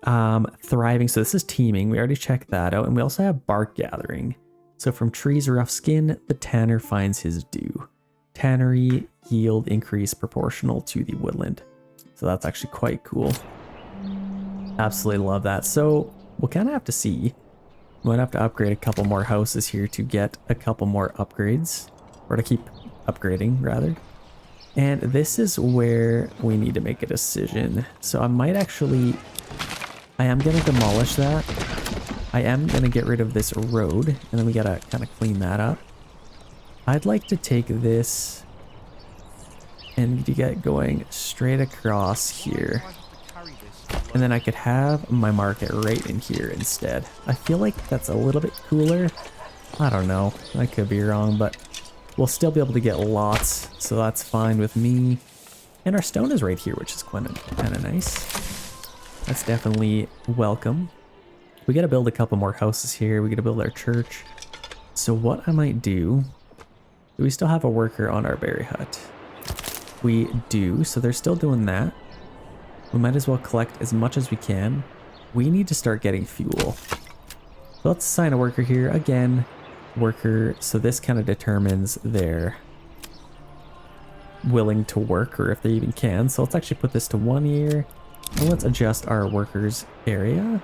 Thriving, so this is teaming. We already checked that out. And we also have bark gathering. So from trees rough skin, the tanner finds his due. Tannery yield increase proportional to the woodland. So that's actually quite cool. Absolutely love that. So we'll kind of have to see. Might have to upgrade a couple more houses here to get a couple more upgrades, or to keep upgrading rather. And this is where we need to make a decision. So I might actually, I am going to demolish that. I am going to get rid of this road, and then we got to kind of clean that up. I'd like to take this and get going straight across here. And then I could have my market right in here instead. I feel like that's a little bit cooler. I don't know. I could be wrong, but we'll still be able to get lots, so that's fine with me. And our stone is right here, which is kind of nice. That's definitely welcome. We got to build a couple more houses here. We got to build our church. So what I might do we still have a worker on our berry hut? We do, so they're still doing that. We might as well collect as much as we can. We need to start getting fuel. So let's assign a worker here. Again, worker, so this kind of determines their willing to work, or if they even can. So let's actually put this to 1 year. And let's adjust our workers area.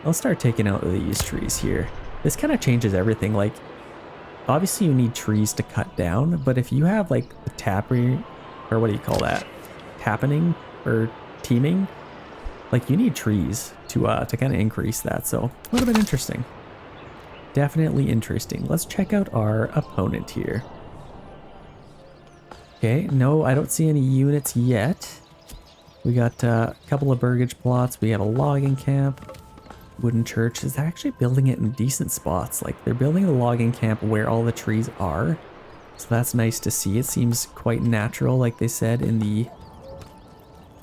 I'll start taking out these trees here. This kind of changes everything. Like, obviously you need trees to cut down, but if you have like the tapping, or what do you call that? Happening or teaming, like you need trees to kind of increase that. So a little bit interesting. Definitely interesting. Let's check out our opponent here. Okay, no, I don't see any units yet. We got a couple of burgage plots. We got a logging camp. Wooden church. Is actually building it in decent spots. Like they're building the logging camp where all the trees are. So that's nice to see. It seems quite natural, like they said in the...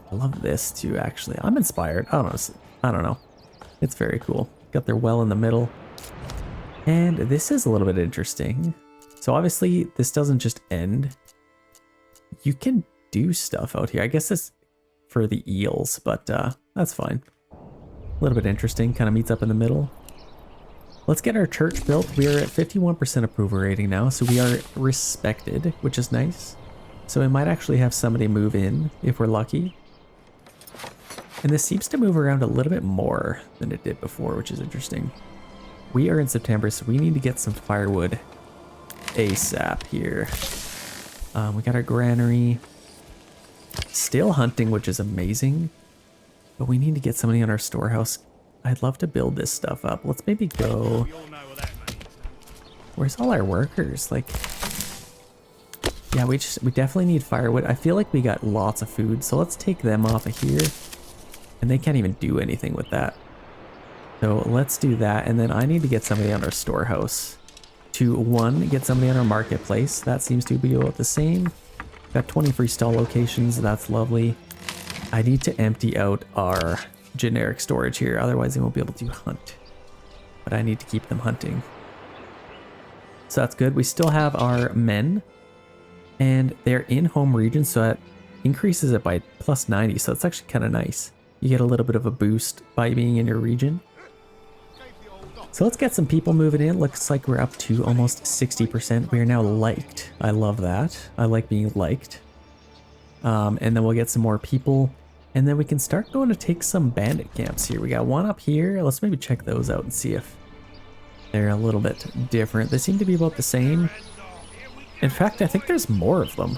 I love this too, actually. I'm inspired. I don't know. It's very cool. Got their well in the middle. And this is a little bit interesting. So obviously this doesn't just end. You can do stuff out here. I guess it's for the eels, but that's fine. A little bit interesting. Kind of meets up in the middle. Let's get our church built. We are at 51% approval rating now, so we are respected, which is nice. So we might actually have somebody move in if we're lucky. And this seems to move around a little bit more than it did before, which is interesting. We are in September, so we need to get some firewood ASAP here. We got our granary. Still hunting, which is amazing. But we need to get somebody on our storehouse. I'd love to build this stuff up. Let's maybe go... Where's all our workers? Like, Yeah, we definitely need firewood. I feel like we got lots of food, so let's take them off of here. And they can't even do anything with that. So let's do that, and then I need to get somebody on our storehouse. To 1, get somebody on our marketplace. That seems to be about the same. Got 20 free stall locations, that's lovely. I need to empty out our generic storage here, otherwise they won't be able to hunt. But I need to keep them hunting. So that's good. We still have our men, and they're in home region, so that increases it by plus 90, so it's actually kind of nice. You get a little bit of a boost by being in your region. So let's get some people moving in. Looks like we're up to almost 60%. We are now liked. I love that. I like being liked. And then we'll get some more people. And then we can start going to take some bandit camps here. We got one up here. Let's maybe check those out and see if they're a little bit different. They seem to be about the same. In fact, I think there's more of them.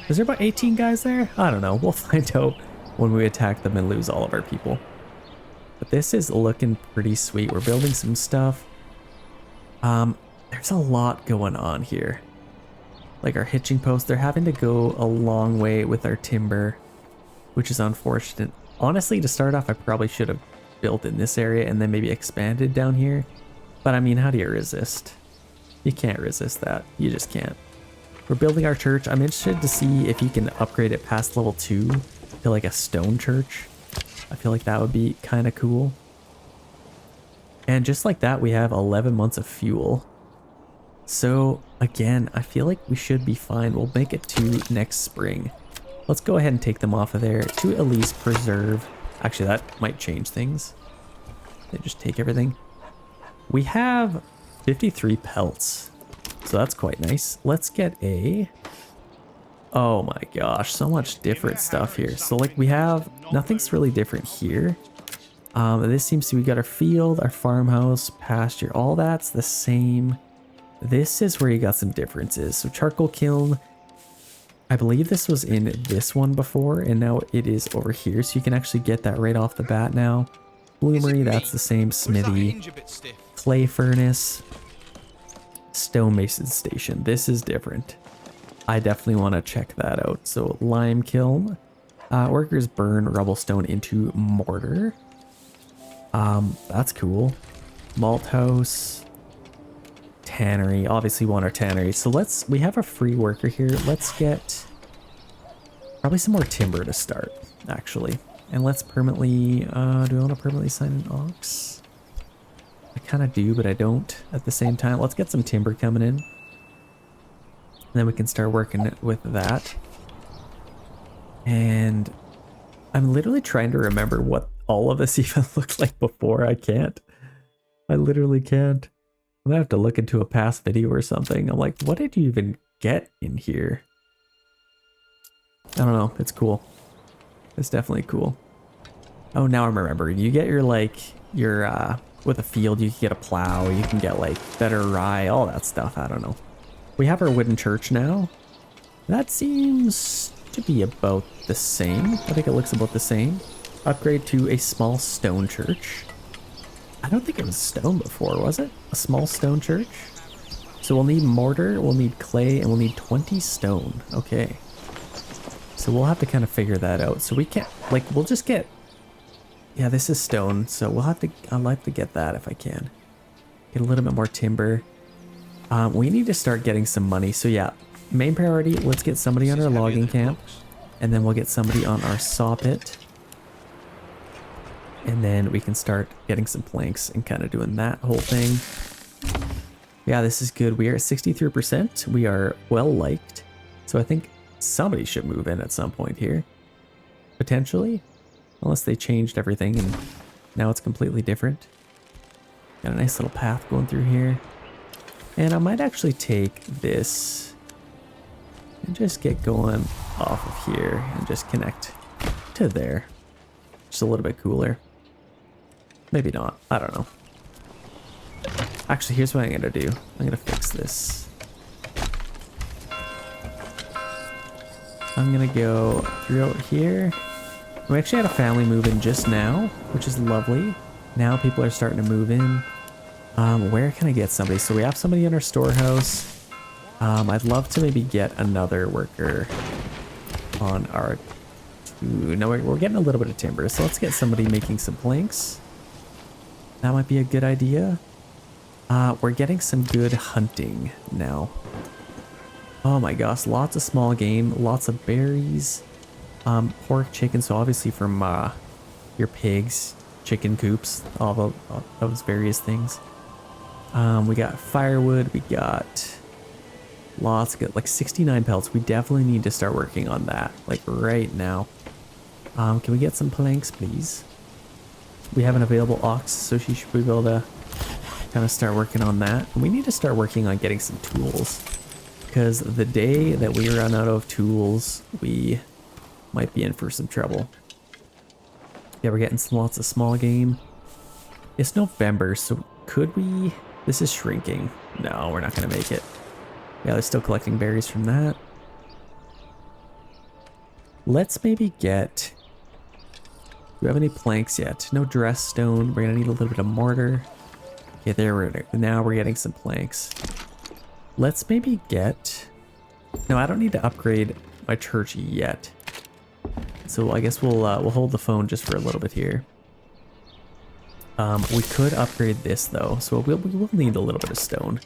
Is there about 18 guys there? I don't know. We'll find out when we attack them and lose all of our people. But this is looking pretty sweet. We're building some stuff. There's a lot going on here. Like our hitching post, they're having to go a long way with our timber, which is unfortunate. Honestly, to start off, I probably should have built in this area and then maybe expanded down here. But I mean, how do you resist? You can't resist that. You just can't. We're building our church. I'm interested to see if you can upgrade it past level 2 to like a stone church. I feel like that would be kind of cool. And just like that, we have 11 months of fuel. So again, I feel like we should be fine. We'll make it to next spring. Let's go ahead and take them off of there to at least preserve. Actually, that might change things. They just take everything. We have 53 pelts. So that's quite nice. Let's get a... Oh my gosh, so much different stuff here. So like we have, nothing's really different here. This seems to, we got our field, our farmhouse, pasture, all that's the same. This is where you got some differences. So charcoal kiln, I believe this was in this one before, and now it is over here. So you can actually get that right off the bat now. Bloomery, that's the same. Smithy, clay furnace, stonemason station. This is different. I definitely want to check that out. So lime kiln, workers burn rubble stone into mortar. That's cool. Malt house, tannery. Obviously want our tannery. So we have a free worker here. Let's get probably some more timber to start, actually. And let's permanently, do I want to permanently sign an ox? I kind of do, but I don't at the same time. Let's get some timber coming in. And then we can start working with that. And I'm literally trying to remember what all of this even looked like before. I can't. I literally can't. I'm gonna have to look into a past video or something. I'm like, what did you even get in here? I don't know. It's cool. It's definitely cool. Oh, now I'm remembering. You get your with a field, you can get a plow. You can get like better rye, all that stuff. I don't know. We have our wooden church now. That seems to be about the same. I think it looks about the same. Upgrade to a small stone church. I don't think it was stone before, was it? A small stone church? So we'll need mortar, we'll need clay, and we'll need 20 stone. Okay. So we'll have to kind of figure that out. So we can't, like, we'll just get... Yeah, this is stone, so we'll have to... I'd like to get that if I can. Get a little bit more timber. We need to start getting some money. So yeah, main priority, let's get somebody on our logging camp. And then we'll get somebody on our saw pit. And then we can start getting some planks and kind of doing that whole thing. Yeah, this is good. We are at 63%. We are well liked. So I think somebody should move in at some point here. Potentially. Unless they changed everything and now it's completely different. Got a nice little path going through here. And I might actually take this and just get going off of here and just connect to there. Just a little bit cooler. Maybe not. I don't know. Actually, here's what I'm gonna do. I'm gonna fix this. I'm gonna go through out here. We actually had a family move in just now, which is lovely. Now people are starting to move in. Where can I get somebody? So we have somebody in our storehouse. I'd love to maybe get another worker on our... Ooh, no, we're getting a little bit of timber, so let's get somebody making some planks. That might be a good idea. We're getting some good hunting now. Oh my gosh, lots of small game, lots of berries, pork, chicken, so obviously from your pigs, chicken coops, all those various things. We got firewood, we got lots of good, like 69 pelts. We definitely need to start working on that, like right now. Can we get some planks, please? We have an available ox, so she should be able to kind of start working on that. And we need to start working on getting some tools, because the day that we run out of tools, we might be in for some trouble. Yeah, we're getting lots of small game. It's November, so could we... This is shrinking. No, we're not going to make it. Yeah, they're still collecting berries from that. Let's maybe get... Do we have any planks yet? No dress stone. We're going to need a little bit of mortar. Yeah, there we're... Now we're getting some planks. Let's maybe get... No, I don't need to upgrade my church yet. So I guess we'll hold the phone just for a little bit here. We could upgrade this though, so we will need a little bit of stone.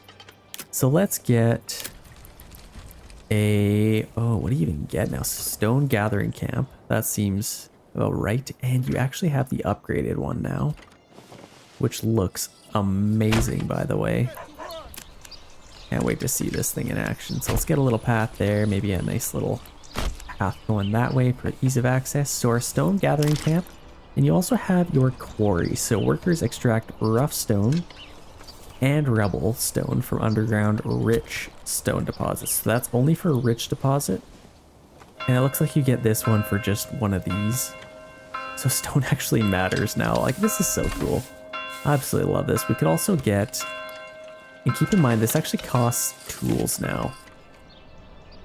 So let's get a... Oh, what do you even get now? Stone gathering camp. That seems about right. And you actually have the upgraded one now, which looks amazing, by the way. Can't wait to see this thing in action. So let's get a little path there, maybe a nice little path going that way for ease of access. So our stone gathering camp, and you also have your quarry. So workers extract rough stone and rebel stone from underground rich stone deposits. So that's only for rich deposit. And it looks like you get this one for just one of these. So stone actually matters now. Like, this is so cool. I absolutely love this. We could also get, and keep in mind, this actually costs tools now.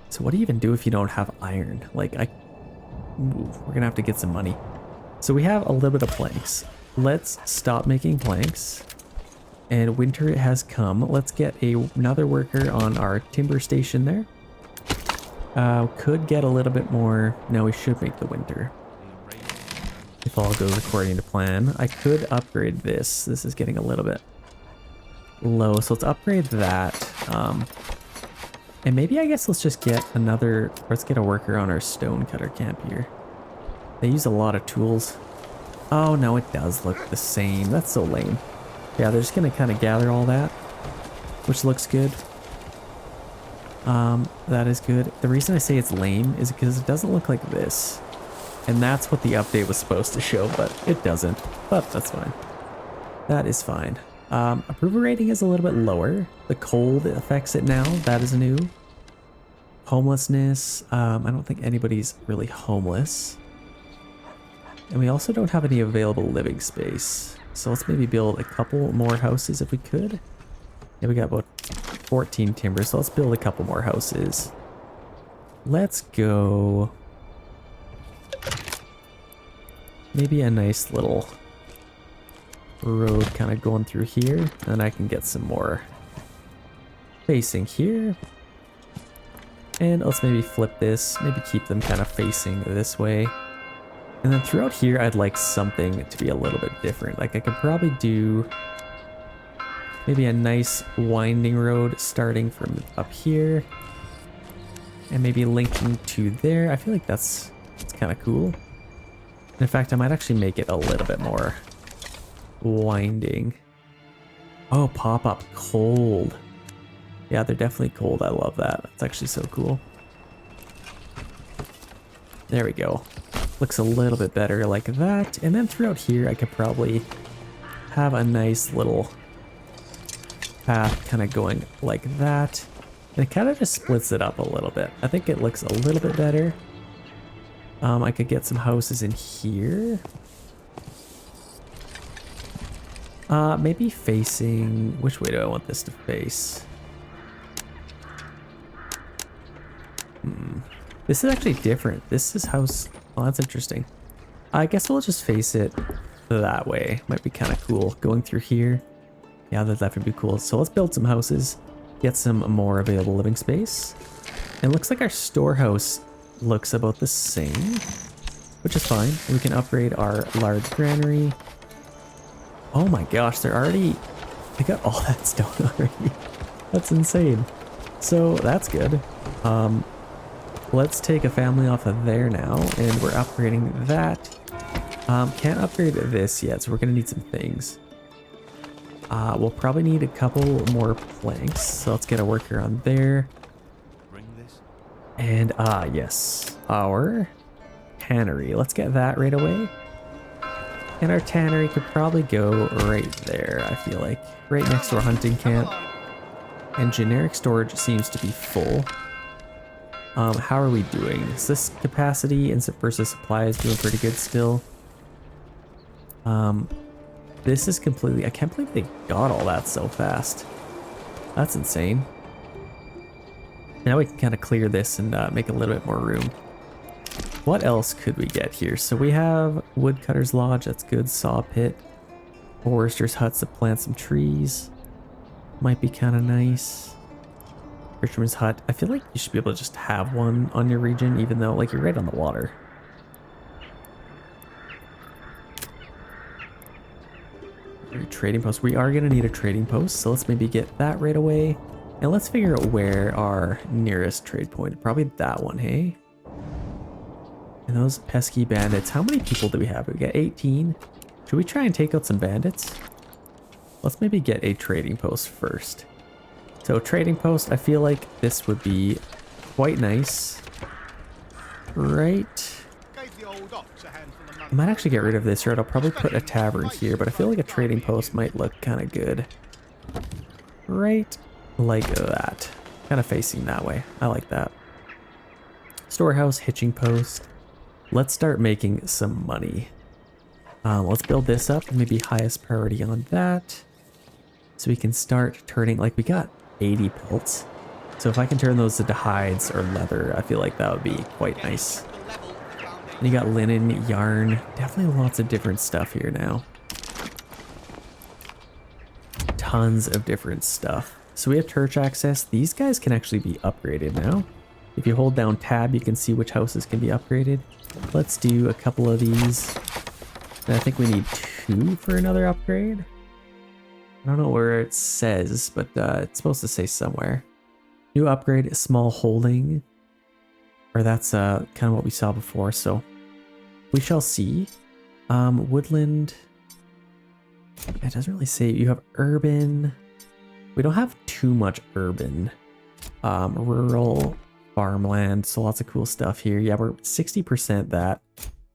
So what do you even do if you don't have iron? Like, we're gonna have to get some money. So we have a little bit of planks. Let's stop making planks. And winter has come. Let's get another worker on our timber station there. Could get a little bit more. No, we should make the winter, if all goes according to plan. I could upgrade this. This is getting a little bit low, so let's upgrade that. And maybe I guess let's just get another, let's get a worker on our stone cutter camp here. They use a lot of tools. Oh no, it does look the same. That's so lame. Yeah, they're just gonna kind of gather all that, which looks good. That is good. The reason I say it's lame is because it doesn't look like this. And that's what the update was supposed to show, but it doesn't. But that's fine. That is fine. Approval rating is a little bit lower. The cold affects it now. That is new. Homelessness. I don't think anybody's really homeless. And we also don't have any available living space. So let's maybe build a couple more houses if we could. Yeah, we got about 14 timber, so let's build a couple more houses. Let's go... Maybe a nice little road kind of going through here, and I can get some more facing here. And let's maybe flip this, maybe keep them kind of facing this way. And then throughout here, I'd like something to be a little bit different. Like I could probably do maybe a nice winding road starting from up here and maybe linking to there. I feel like that's kind of cool. In fact, I might actually make it a little bit more winding. Oh, pop-up cold. Yeah, they're definitely cold. I love that. It's actually so cool. There we go. Looks a little bit better like that. And then throughout here, I could probably have a nice little path kind of going like that. And it kind of just splits it up a little bit. I think it looks a little bit better. I could get some houses in here. Maybe facing... Which way do I want this to face? This is actually different. This is house... Oh, that's interesting. I guess we'll just face it that way. Might be kind of cool. Going through here. Yeah, that would be cool. So let's build some houses. get some more available living space. And it looks like our storehouse looks about the same, which is fine. We can upgrade our large granary. Oh my gosh, they got all that stone already. That's insane. So that's good. Let's take a family off of there now, and we're upgrading that. Can't upgrade this yet, so we're gonna need some things. We'll probably need a couple more planks, so let's get a worker on there. And yes, our tannery. Let's get that right away. And our tannery could probably go right there, I feel like. Right next to our hunting camp. And generic storage seems to be full. How are we doing? Is this capacity versus supply is doing pretty good still? This is completely... I can't believe they got all that so fast. That's insane. Now we can kind of clear this and make a little bit more room. What else could we get here? So we have Woodcutter's Lodge, that's good. Saw pit. Forester's huts to plant some trees. Might be kind of nice. Fisherman's hut. I feel like you should be able to just have one on your region, even though like you're right on the water. Trading post. We are going to need a trading post, so let's maybe get that right away. And let's figure out where our nearest trade point. Probably that one, hey? And those pesky bandits. How many people do we have? We got 18. Should we try and take out some bandits? Let's maybe get a trading post first. So trading post, I feel like this would be quite nice. Right. I might actually get rid of this, or I'll probably put a tavern here, but I feel like a trading post might look kind of good. Right like that. Kind of facing that way. I like that. Storehouse, hitching post. Let's start making some money. Let's build this up, maybe highest priority on that. So we can start turning, like we got 80 pelts. So if I can turn those into hides or leather, I feel like that would be quite nice. And you got linen, yarn, definitely lots of different stuff here now. Tons of different stuff. So we have church access. These guys can actually be upgraded now. If you hold down tab, you can see which houses can be upgraded. Let's do a couple of these. And I think we need 2 for another upgrade. I don't know where it says, but it's supposed to say somewhere. New upgrade, small holding. Or that's kind of what we saw before, so we shall see. Woodland. It doesn't really say. You have urban. We don't have too much urban. Rural, farmland, so lots of cool stuff here. Yeah, we're 60% that,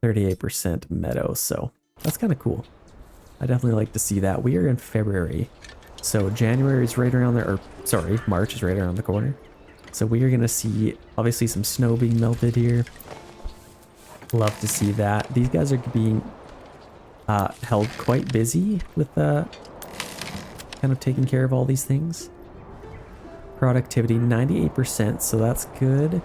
38% meadow, so that's kind of cool. I definitely like to see that. We are in February, so January is right around there, or sorry, March is right around the corner. So we are going to see, obviously, some snow being melted here. Love to see that. These guys are being held quite busy with kind of taking care of all these things. Productivity, 98%, so that's good.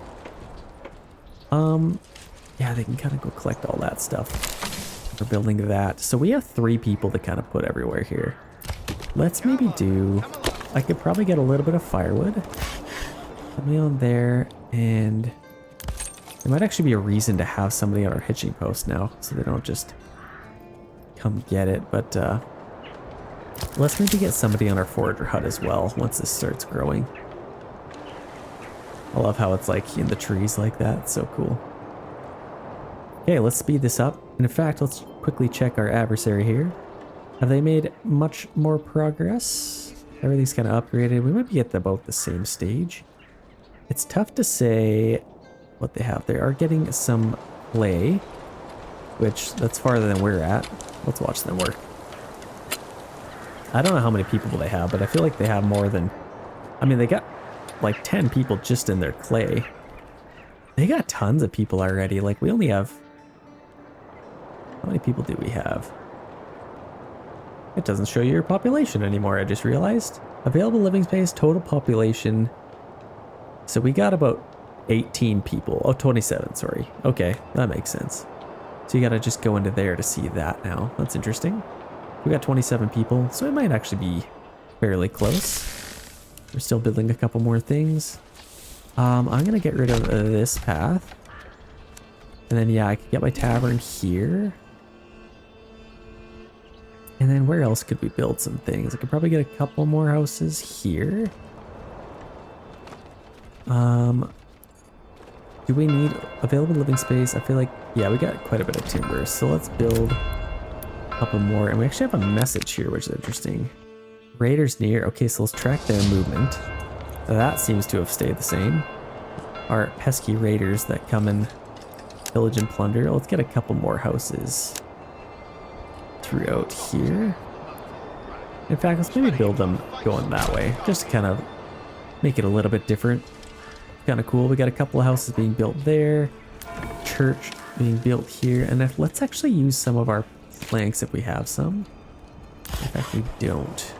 Yeah, they can kind of go collect all that stuff. We're building that. So we have 3 people to kind of put everywhere here. Let's maybe do... I could probably get a little bit of firewood. Somebody on there, and there might actually be a reason to have somebody on our hitching post now, so they don't just come get it, but let's maybe get somebody on our forager hut as well once this starts growing. I love how it's like in the trees like that. It's so cool. Okay, let's speed this up. And in fact, let's quickly check our adversary here. Have they made much more progress? Everything's kind of upgraded. We might be at about the same stage. It's tough to say what they have. They are getting some clay, which that's farther than we're at. Let's watch them work. I don't know how many people they have, but I feel like they have more than... I mean, they got like 10 people just in their clay. They got tons of people already. Like, we only have... How many people do we have? It doesn't show you your population anymore, I just realized. Available living space, total population... So we got about 18 people. Oh, 27, sorry. Okay, that makes sense. So you gotta just go into there to see that now. That's interesting. We got 27 people, so it might actually be fairly close. We're still building a couple more things. I'm gonna get rid of this path. And then yeah, I could get my tavern here. And then where else could we build some things? I could probably get a couple more houses here. Do we need available living space? I feel like, yeah, we got quite a bit of timber. So let's build a couple more. And we actually have a message here, which is interesting. Raiders near. Okay, so let's track their movement. That seems to have stayed the same. Our pesky raiders that come and pillage and plunder. Let's get a couple more houses throughout here. In fact, let's maybe build them going that way, just to kind of make it a little bit different. Kind of cool. We got a couple of houses being built there, church being built here, and if, let's actually use some of our planks if we have some. In fact, we don't.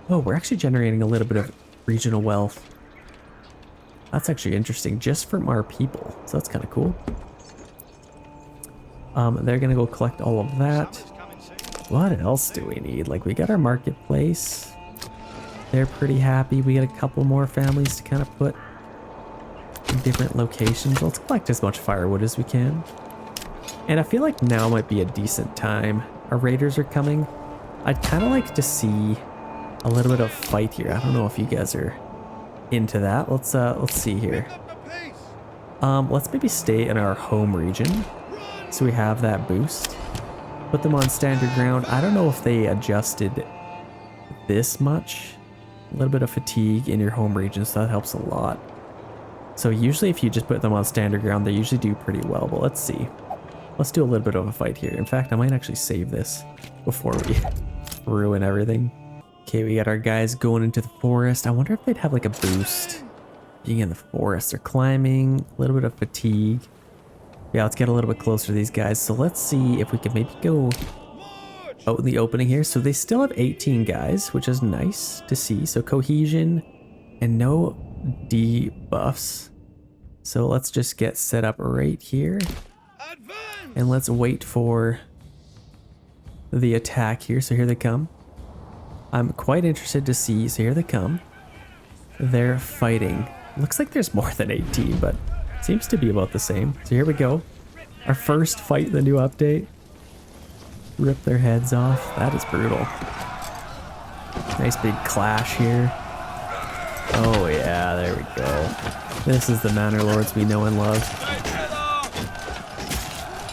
Oh, we're actually generating a little bit of regional wealth. That's actually interesting, just from our people, so that's kind of cool. They're gonna go collect all of that. What else do we need? Like, we got our marketplace. They're pretty happy. We got a couple more families to kind of put in different locations. Let's collect as much firewood as we can. And I feel like now might be a decent time. Our raiders are coming. I'd kind of like to see a little bit of fight here. I don't know if you guys are into that. Let's see here. Let's maybe stay in our home region so we have that boost. Put them on standard ground. I don't know if they adjusted this much. A little bit of fatigue in your home region, so that helps a lot. So usually if you just put them on standard ground, they usually do pretty well, but let's see. Let's do a little bit of a fight here. In fact, I might actually save this before we ruin everything. Okay, we got our guys going into the forest. I wonder if they'd have like a boost being in the forest. They're climbing, a little bit of fatigue. Yeah, let's get a little bit closer to these guys. So let's see if we can maybe go out in the opening here. So they still have 18 guys, which is nice to see. So cohesion and no debuffs. So let's just get set up right here. And let's wait for the attack here. So here they come. I'm quite interested to see. So here they come. They're fighting. Looks like there's more than 18, but seems to be about the same. So here we go. Our first fight in the new update. Rip their heads off. That is brutal. Nice big clash here. Oh yeah, there we go. This is the Manor Lords we know and love.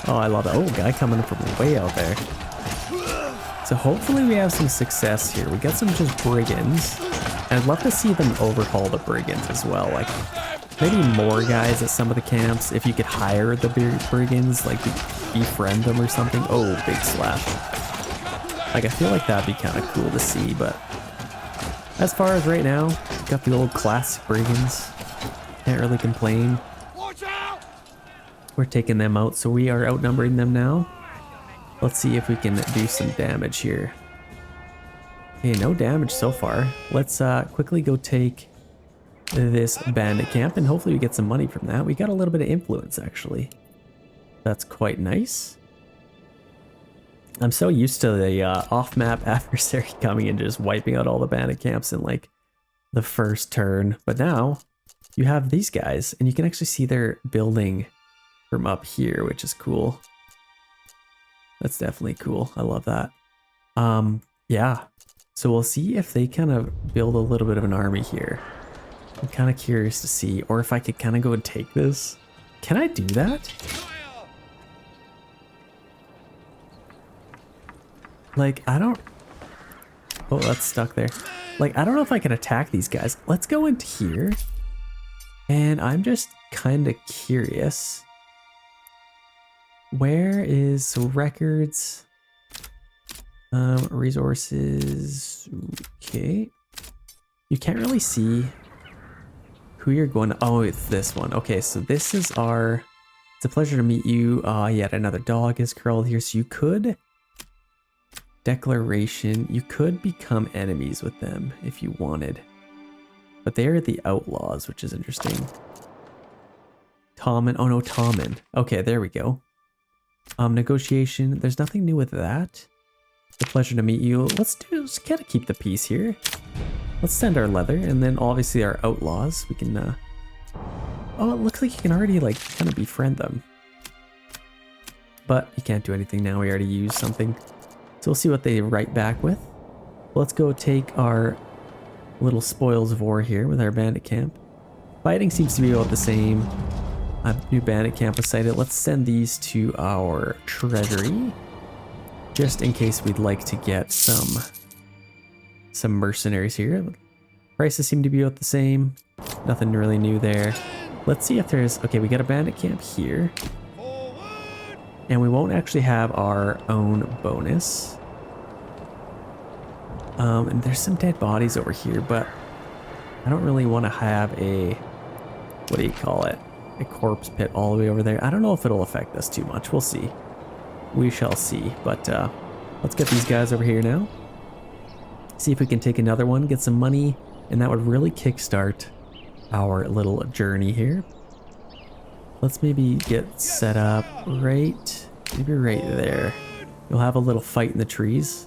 Oh, I love it. Oh, guy coming from way out there. So hopefully we have some success here. We got some just brigands. And I'd love to see them overhaul the brigands as well. Like, maybe more guys at some of the camps. If you could hire the brigands, like befriend them or something. Oh, big slash. Like, I feel like that'd be kind of cool to see, but as far as right now, got the old classic brigands. Can't really complain. We're taking them out, so we are outnumbering them now. Let's see if we can do some damage here. Okay, no damage so far. Let's quickly go take this bandit camp, and hopefully we get some money from that. We got a little bit of influence, actually. That's quite nice. I'm so used to the off-map adversary coming and just wiping out all the bandit camps in like the first turn. But now you have these guys, and you can actually see their building from up here, which is cool. That's definitely cool. I love that. Yeah. So we'll see if they kind of build a little bit of an army here. I'm kind of curious to see, or if I could kind of go and take this. Can I do that? Like, I don't... Oh, that's stuck there. Like, I don't know if I can attack these guys. Let's go into here. And I'm just kind of curious. Where is... So records... resources... Okay. You can't really see who you're going to... Oh, it's this one. Okay, so this is our... It's a pleasure to meet you. Yet another dog is curled here. So you could... Declaration. You could become enemies with them if you wanted. But they are the outlaws, which is interesting. Tommen. Oh no, Tommen. Okay, there we go. Negotiation. There's nothing new with that. It's a pleasure to meet you. Let's kind of keep the peace here. Let's send our leather, and then obviously our outlaws. We can, oh, it looks like you can already, like, kind of befriend them. But you can't do anything now, we already used something. So we'll see what they write back with. Let's go take our little spoils of war here with our bandit camp. Fighting seems to be about the same. A new bandit camp was sighted. Let's send these to our treasury, just in case we'd like to get some mercenaries here. Prices seem to be about the same. Nothing really new there. Let's see if there's... Okay, we got a bandit camp here. And we won't actually have our own bonus. And there's some dead bodies over here, but I don't really want to have a... What do you call it? A corpse pit all the way over there. I don't know if it'll affect us too much. We'll see. We shall see. But let's get these guys over here now. See if we can take another one, get some money, and that would really kickstart our little journey here. Let's maybe get set up right, maybe right there. You'll have a little fight in the trees.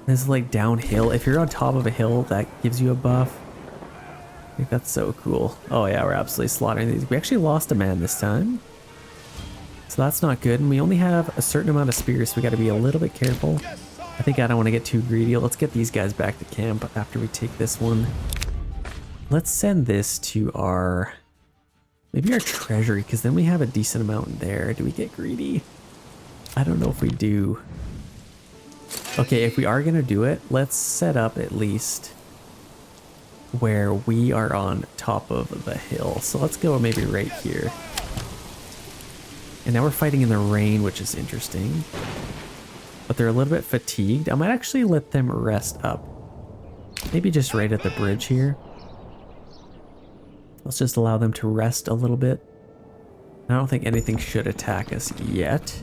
This is like downhill. If you're on top of a hill, that gives you a buff. I think that's so cool. Oh yeah, we're absolutely slaughtering these. We actually lost a man this time, so that's not good. And we only have a certain amount of spears, so we got to be a little bit careful. I think I don't want to get too greedy. Let's get these guys back to camp after we take this one. Let's send this to our, maybe our treasury, because then we have a decent amount in there. Do we get greedy? I don't know if we do. Okay, if we are going to do it, let's set up at least where we are on top of the hill. So let's go maybe right here. And now we're fighting in the rain, which is interesting. But they're a little bit fatigued. I might actually let them rest up. Maybe just right at the bridge here. Let's just allow them to rest a little bit. I don't think anything should attack us yet.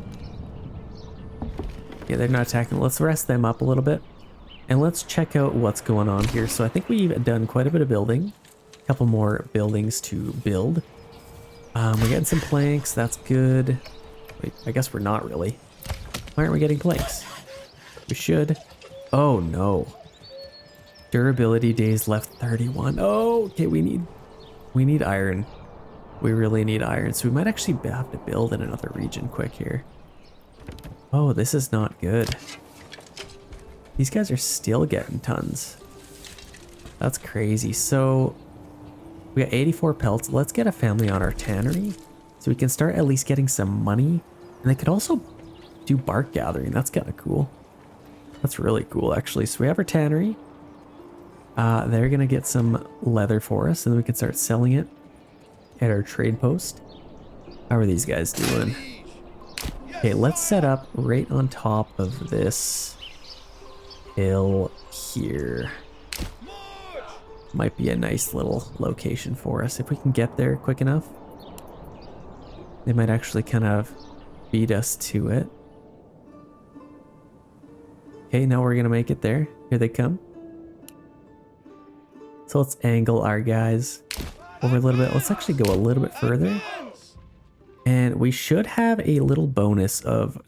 Yeah, they're not attacking. Let's rest them up a little bit. And let's check out what's going on here. So I think we've done quite a bit of building. A couple more buildings to build. We're getting some planks. That's good. Wait, I guess we're not really. Why aren't we getting planks? We should. Oh no. Durability days left 31. Oh, okay, we need iron. We really need iron. So we might actually have to build in another region quick here. Oh, this is not good. These guys are still getting tons. That's crazy. So we got 84 pelts. Let's get a family on our tannery so we can start at least getting some money. And they could also do bark gathering. That's kind of cool. That's really cool, actually. So we have our tannery. They're going to get some leather for us, and then we can start selling it at our trade post. How are these guys doing? Okay, let's set up right on top of this hill here. Might be a nice little location for us. If we can get there quick enough, they might actually kind of beat us to it. Okay, now we're gonna make it there. Here they come. So let's angle our guys over a little bit. Let's actually go a little bit further. And we should have a little bonus of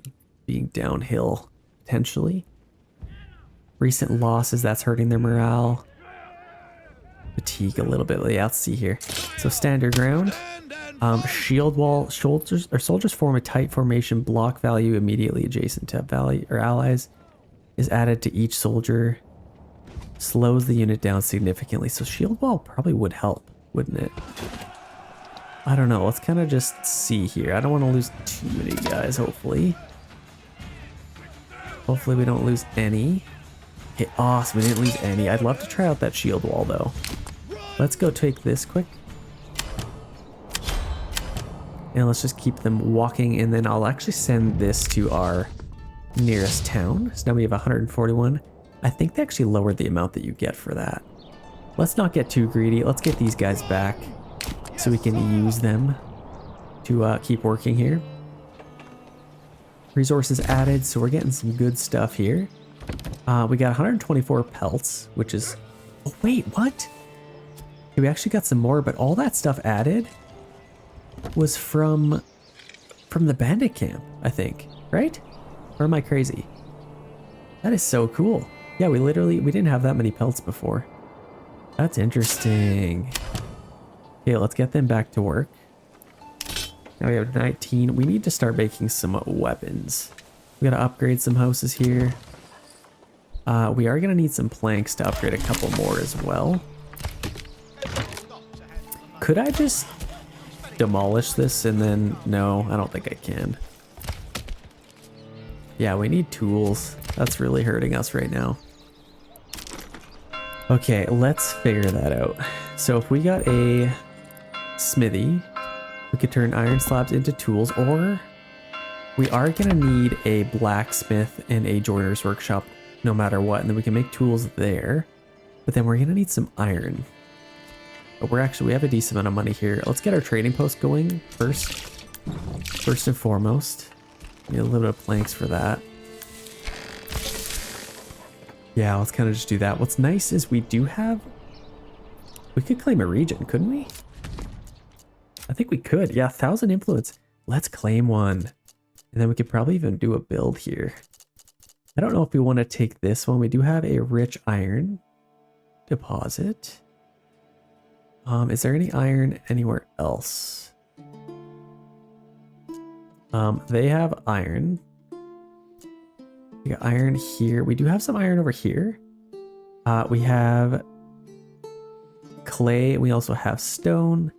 being downhill, potentially. Recent losses, that's hurting their morale. Fatigue a little bit. Yeah, let's see here. So stand your ground. Shield wall. Soldiers form a tight formation. Block value immediately adjacent to value or allies is added to each soldier. Slows the unit down significantly. So shield wall probably would help, wouldn't it? I don't know. Let's kind of just see here. I don't want to lose too many guys, hopefully. Hopefully we don't lose any. Okay, awesome. We didn't lose any. I'd love to try out that shield wall, though. Let's go take this quick. And let's just keep them walking, and then I'll actually send this to our nearest town. So now we have 141. I think they actually lowered the amount that you get for that. Let's not get too greedy. Let's get these guys back so we can use them to keep working here. Resources added, so we're getting some good stuff here. We got 124 pelts, which is... Oh, wait, what? Okay, we actually got some more, but all that stuff added was from the bandit camp, I think, right? Or am I crazy? That is so cool. Yeah, we didn't have that many pelts before. That's interesting. Okay, let's get them back to work. Now we have 19. We need to start making some weapons. We gotta upgrade some houses here. We are gonna need some planks to upgrade a couple more as well. Could I just demolish this and then... No, I don't think I can. Yeah, we need tools. That's really hurting us right now. Okay, let's figure that out. So if we got a smithy, we could turn iron slabs into tools, or we are gonna need a blacksmith and a joiner's workshop no matter what, and then we can make tools there. But then we're gonna need some iron. But we have a decent amount of money here. Let's get our trading post going first. First and foremost. Need a little bit of planks for that. Yeah, let's kind of just do that. What's nice is we could claim a region, couldn't we? I think we could. Yeah, 1,000 influence. Let's claim one. And then we could probably even do a build here. I don't know if we want to take this one. We do have a rich iron deposit. Is there any iron anywhere else? They have iron. We got iron here. We do have some iron over here. We have clay. We also have stone.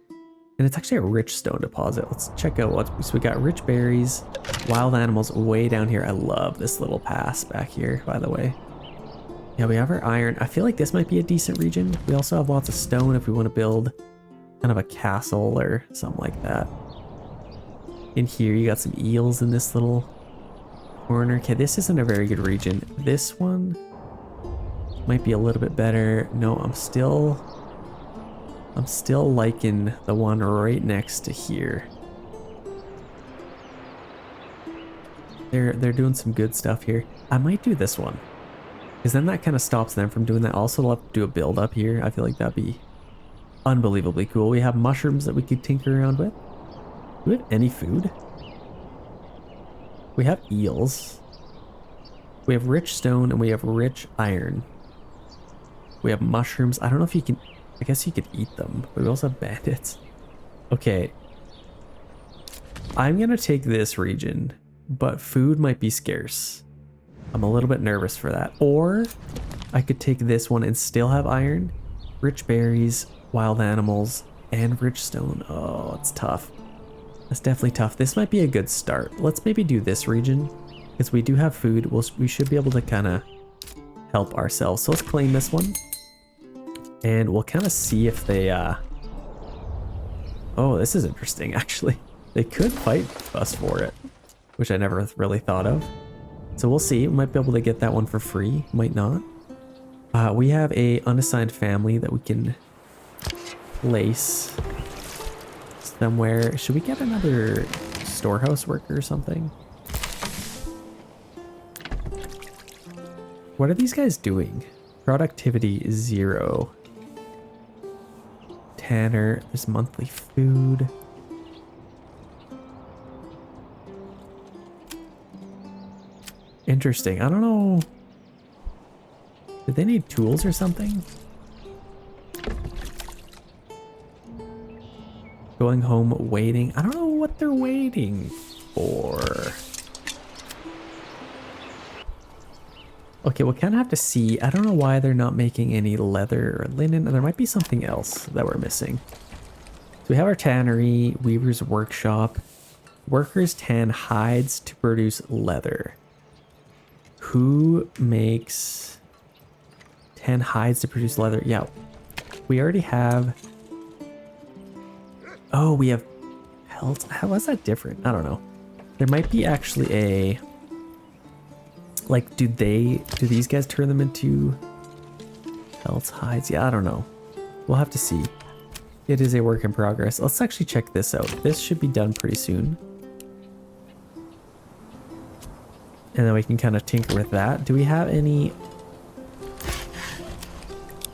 And it's actually a rich stone deposit. Let's check out so we got rich berries, wild animals way down here. I love this little pass back here, by the way. Yeah, we have our iron. I feel like this might be a decent region. We also have lots of stone if we want to build kind of a castle or something like that. In here, you got some eels in this little corner. Okay, this isn't a very good region. This one might be a little bit better. No, I'm still liking the one right next to here. They're doing some good stuff here. I might do this one, because then that kind of stops them from doing that. Also, they'll have to do a build up here. I feel like that'd be unbelievably cool. We have mushrooms that we could tinker around with. Do we have any food? We have eels. We have rich stone and we have rich iron. We have mushrooms. I don't know if you can... I guess you could eat them. But we also have bandits. Okay. I'm going to take this region, but food might be scarce. I'm a little bit nervous for that. Or I could take this one and still have iron, rich berries, wild animals, and rich stone. Oh, it's tough. That's definitely tough. This might be a good start. Let's maybe do this region, because we do have food. We should be able to kind of help ourselves. So let's claim this one. And we'll kind of see if they... Oh, this is interesting, actually. They could fight us for it, which I never really thought of. So we'll see. We might be able to get that one for free. Might not. We have a unassigned family that we can place somewhere. Should we get another storehouse worker or something? What are these guys doing? Productivity 0. Tanner, there's monthly food. Interesting. I don't know. Did they need tools or something? Going home, waiting. I don't know what they're waiting for. Okay, we'll kind of have to see. I don't know why they're not making any leather or linen. There might be something else that we're missing. So we have our tannery, weaver's workshop. Workers tan hides to produce leather. Who makes 10 hides to produce leather? Yeah, we already have... Oh, we have pelts. How is that different? I don't know. There might be actually a... Like, do these guys turn them into pelts, hides? Yeah, I don't know. We'll have to see. It is a work in progress. Let's actually check this out. This should be done pretty soon. And then we can kind of tinker with that. Do we have any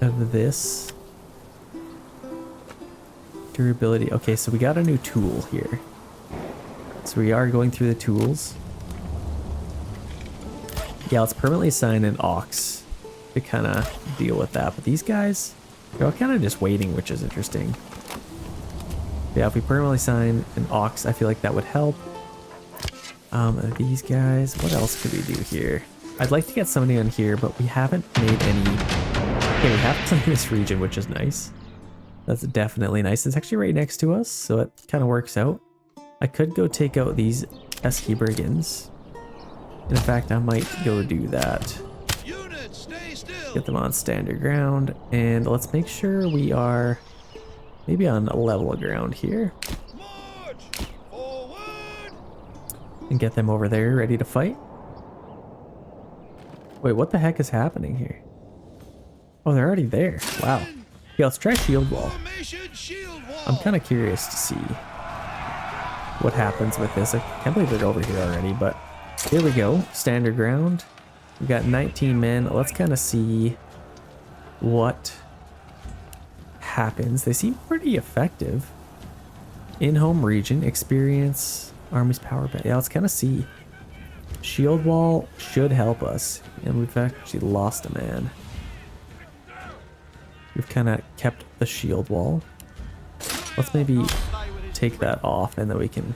of this? Durability. Okay, so we got a new tool here. So we are going through the tools. Yeah, let's permanently assign an ox to kind of deal with that. But these guys, they're all kind of just waiting, which is interesting. Yeah, if we permanently sign an aux, I feel like that would help. These guys, what else could we do here? I'd like to get somebody on here, but we haven't made any. Okay, we have some in this region, which is nice. That's definitely nice. It's actually right next to us, so it kind of works out. I could go take out these pesky brigands. In fact, I might go do that. Units, stay still. Get them on standard ground, and let's make sure we are maybe on a level ground here. March forward. And get them over there ready to fight. Wait, what the heck is happening here? Oh, they're already there. Wow. Yeah, let's try shield wall. Formation shield wall. I'm kind of curious to see what happens with this. I can't believe they're over here already, but here we go. Standard ground. We got 19 men. Let's kind of see what happens. They seem pretty effective. In-home region, experience, army's power back. Yeah, let's kind of see. Shield wall should help us. And we've actually lost a man. We've kind of kept the shield wall. Let's maybe take that off and then we can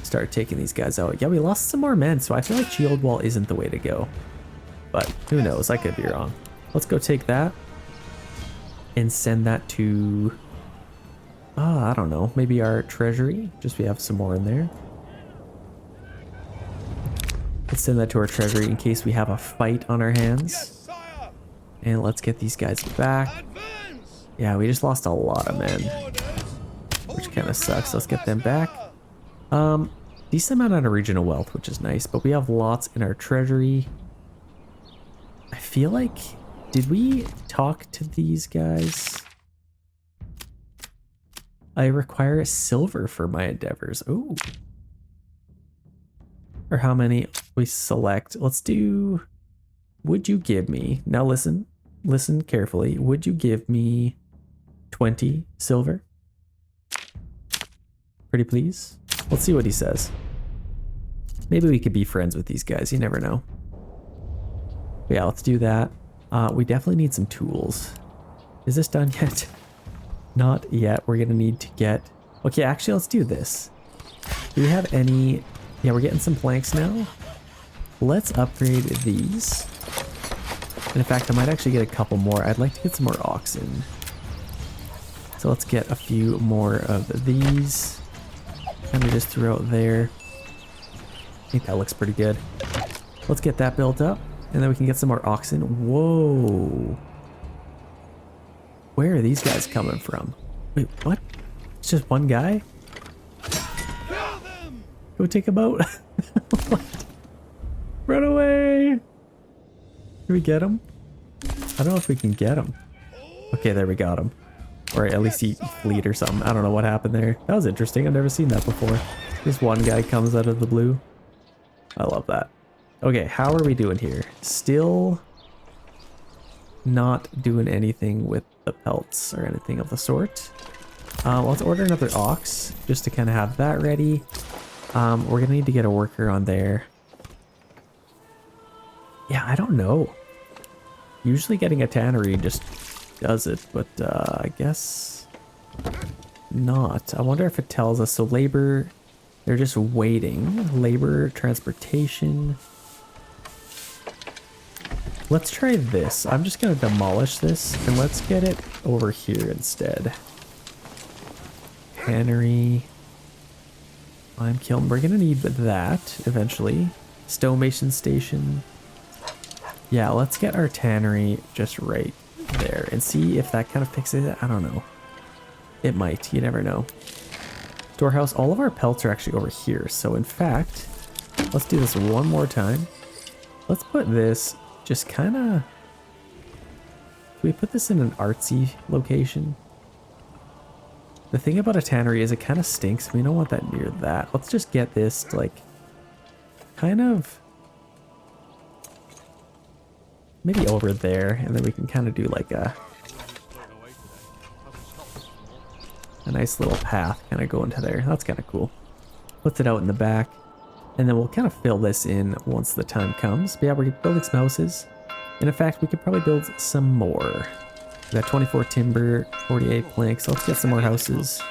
start taking these guys out. Yeah, we lost some more men, so I feel like shield wall isn't the way to go. But who knows? I could be wrong. Let's go take that and send that to, I don't know, maybe our treasury. Just we have some more in there. Let's send that to our treasury in case we have a fight on our hands. Yes, sire. And let's get these guys back. Advance. Yeah, we just lost a lot of men, Orders. which Hold kind your of sucks. ground, Let's get yes, them back. sire. Decent amount of regional wealth, which is nice, but we have lots in our treasury. I feel like, did we talk to these guys? I require silver for my endeavors. Ooh. Or how many we select. Let's do, would you give me, now listen carefully. Would you give me 20 silver? Pretty please. Let's see what he says. Maybe we could be friends with these guys. You never know. But yeah, let's do that. We definitely need some tools. Is this done yet? Not yet. We're going to need to get... Okay, actually, let's do this. Do we have any... Yeah, we're getting some planks now. Let's upgrade these. And in fact, I might actually get a couple more. I'd like to get some more oxen. So let's get a few more of these. Kind of just throw out there. I think that looks pretty good. Let's get that built up, and then we can get some more oxen. Whoa. Where are these guys coming from? Wait, what? It's just one guy? Kill them. Go take him out. What? Run away. Can we get him? I don't know if we can get him. Okay, there we got him. Or at least he fleed or something. I don't know what happened there. That was interesting. I've never seen that before. This one guy comes out of the blue. I love that. Okay, how are we doing here? Still not doing anything with the pelts or anything of the sort. Let's order another ox just to kind of have that ready. We're gonna need to get a worker on there. Yeah, I don't know. Usually getting a tannery just does it, but I guess not. I wonder if it tells us. So labor, they're just waiting. Labor, transportation. Let's try this. I'm just gonna demolish this and let's get it over here instead. Tannery. Lime kiln. We're gonna need that eventually. Stonemason station. Yeah, let's get our tannery just right there and see if that kind of fixes it. I don't know. It might. You never know. Storehouse. All of our pelts are actually over here. So in fact, let's do this one more time. Let's put this just kind of... Can we put this in an artsy location? The thing about a tannery is it kind of stinks. We don't want that near that. Let's just get this to like kind of maybe over there, and then we can kind of do like a nice little path kind of go into there. That's kind of cool. Puts it out in the back, and then we'll kind of fill this in once the time comes. But yeah, we're building some houses. And in fact, we could probably build some more. We got 24 timber, 48 planks. Let's get some more houses.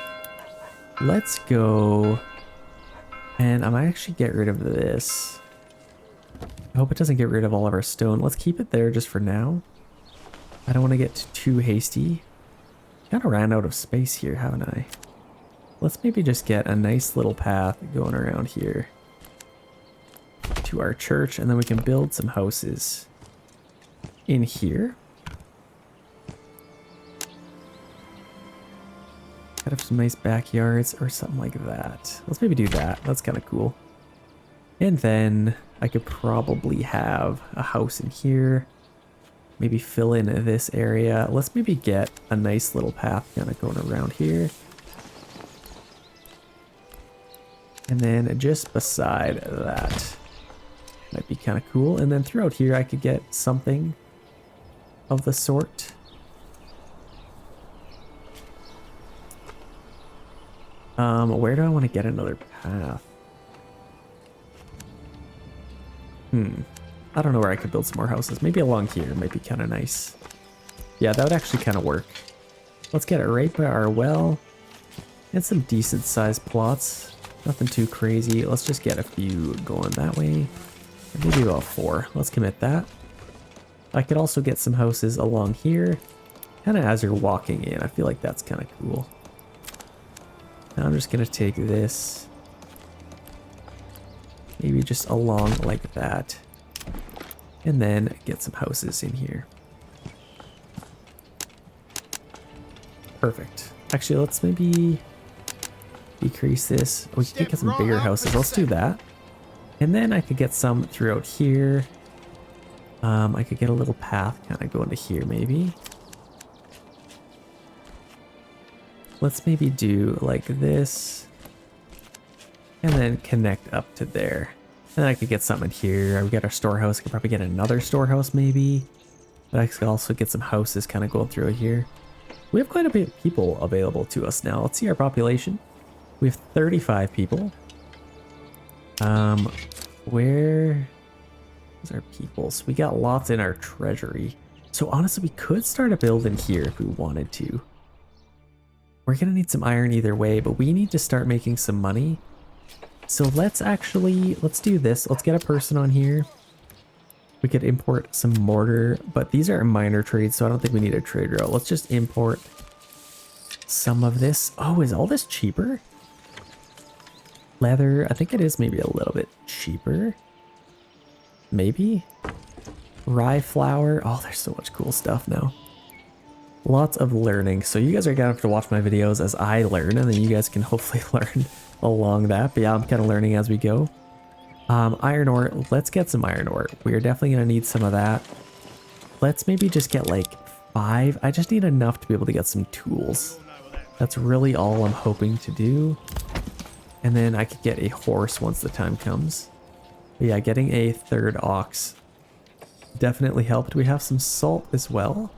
Let's go. And I might actually get rid of this. I hope it doesn't get rid of all of our stone. Let's keep it there just for now. I don't want to get too hasty. Kind of ran out of space here, haven't I? Let's maybe just get a nice little path going around here to our church, and then we can build some houses in here. Could have some nice backyards or something like that. Let's maybe do that. That's kind of cool. And then I could probably have a house in here. Maybe fill in this area. Let's maybe get a nice little path kind of going around here. And then just beside that, might be kind of cool. And then throughout here, I could get something of the sort. Where do I want to get another path? I don't know where I could build some more houses. Maybe along here might be kind of nice. Yeah, that would actually kind of work. Let's get it right by our well. And some decent sized plots. Nothing too crazy. Let's just get a few going that way. Maybe about 4. Let's commit that. I could also get some houses along here. Kind of as you're walking in. I feel like that's kind of cool. Now I'm just going to take this. Maybe just along like that. And then get some houses in here. Perfect. Actually, let's maybe decrease this. We could get some bigger houses. Let's do that. And then I could get some throughout here. I could get a little path kind of going to here maybe. Let's maybe do like this. And then connect up to there. And then I could get something here. We got our storehouse. I could probably get another storehouse maybe. But I could also get some houses kind of going through here. We have quite a bit of people available to us now. Let's see our population. We have 35 people. Where is our peoples? We got lots in our treasury. So honestly, we could start a build in here if we wanted to. We're gonna need some iron either way, but we need to start making some money. So let's do this. Let's get a person on here. We could import some mortar, but these are minor trades, so I don't think we need a trade route. Let's just import some of this. Oh, is all this cheaper? Leather, I think it is maybe a little bit cheaper. Maybe? Rye flour. Oh, there's so much cool stuff now. Lots of learning. So you guys are gonna have to watch my videos as I learn, and then you guys can hopefully learn along that. But yeah, I'm kind of learning as we go. Iron ore. Let's get some iron ore. We are definitely gonna need some of that. Let's maybe just get like 5. I just need enough to be able to get some tools. That's really all I'm hoping to do. And then I could get a horse once the time comes. But yeah, getting a 3rd ox definitely helped. We have some salt as well.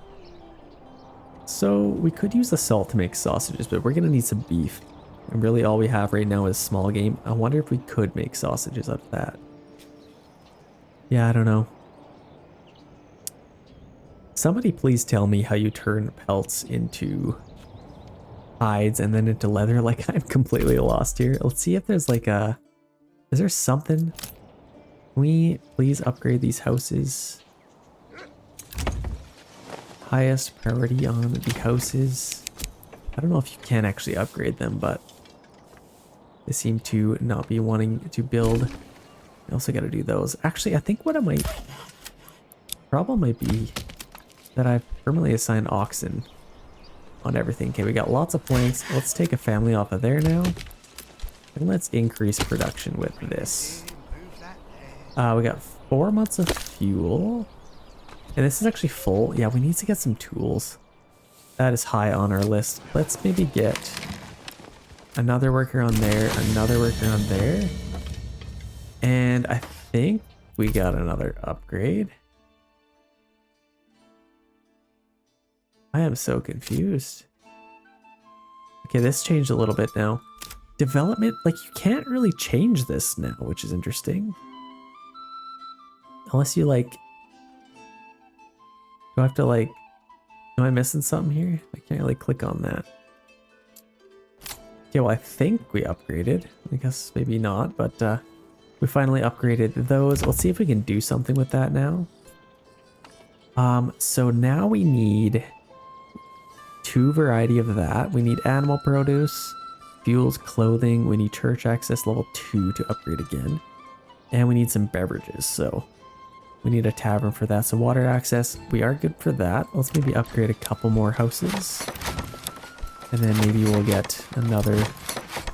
So we could use the salt to make sausages, but we're gonna need some beef. And really all we have right now is small game. I wonder if we could make sausages out of that. Yeah, I don't know. Somebody please tell me how you turn pelts into hides and then into leather. Like, I'm completely lost here. Let's see if there's like a... Is there something? Can we please upgrade these houses? Highest priority on the houses. I don't know if you can actually upgrade them, but they seem to not be wanting to build. I also got to do those. Actually, I think what I might... problem might be that I've permanently assigned oxen on everything. Okay, we got lots of planks. Let's take a family off of there now. And let's increase production with this. We got 4 months of fuel. And this is actually full. Yeah, we need to get some tools. That is high on our list. Let's maybe get another worker on there, another worker on there. And I think we got another upgrade. I am so confused. Okay, this changed a little bit now. Development, like you can't really change this now, which is interesting. Unless you like Do I have to like, am I missing something here? I can't really click on that. Okay, well I think we upgraded. I guess maybe not, but we finally upgraded those. Let's see if we can do something with that now. So now we need 2 variety of that. We need animal produce, fuels, clothing. We need church access level 2 to upgrade again. And we need some beverages, so we need a tavern for that. So water access, we are good for that. Let's maybe upgrade a couple more houses. And then maybe we'll get another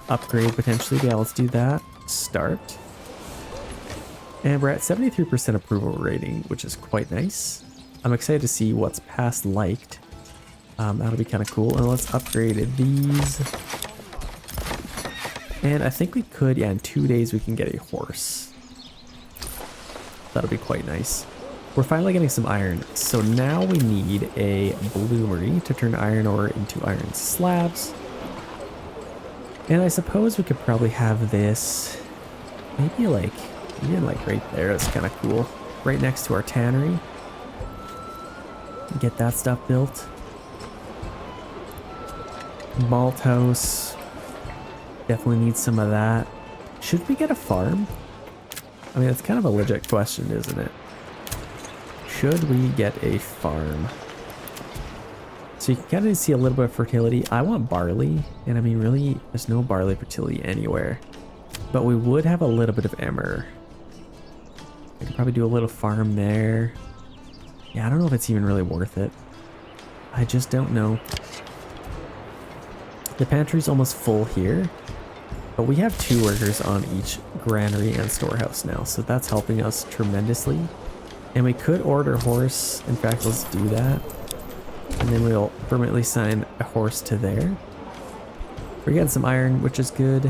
upgrade potentially. Yeah, let's do that. Start. And we're at 73% approval rating, which is quite nice. I'm excited to see what's past liked. That'll be kind of cool. And let's upgrade these. And I think we could, yeah, in 2 days we can get a horse. That'll be quite nice. We're finally getting some iron. So now we need a bloomery to turn iron ore into iron slabs. And I suppose we could probably have this maybe like, even like right there. That's kind of cool. Right next to our tannery. Get that stuff built. Malt house. Definitely need some of that. Should we get a farm? I mean, it's kind of a legit question, isn't it? Should we get a farm? So you can kind of see a little bit of fertility. I want barley, and I mean, really, there's no barley fertility anywhere. But we would have a little bit of emmer. I could probably do a little farm there. Yeah, I don't know if it's even really worth it. I just don't know. The pantry's almost full here. But we have 2 workers on each granary and storehouse now, so that's helping us tremendously. And we could order a horse. In fact, let's do that. And then we'll permanently assign a horse to there. We're getting some iron, which is good.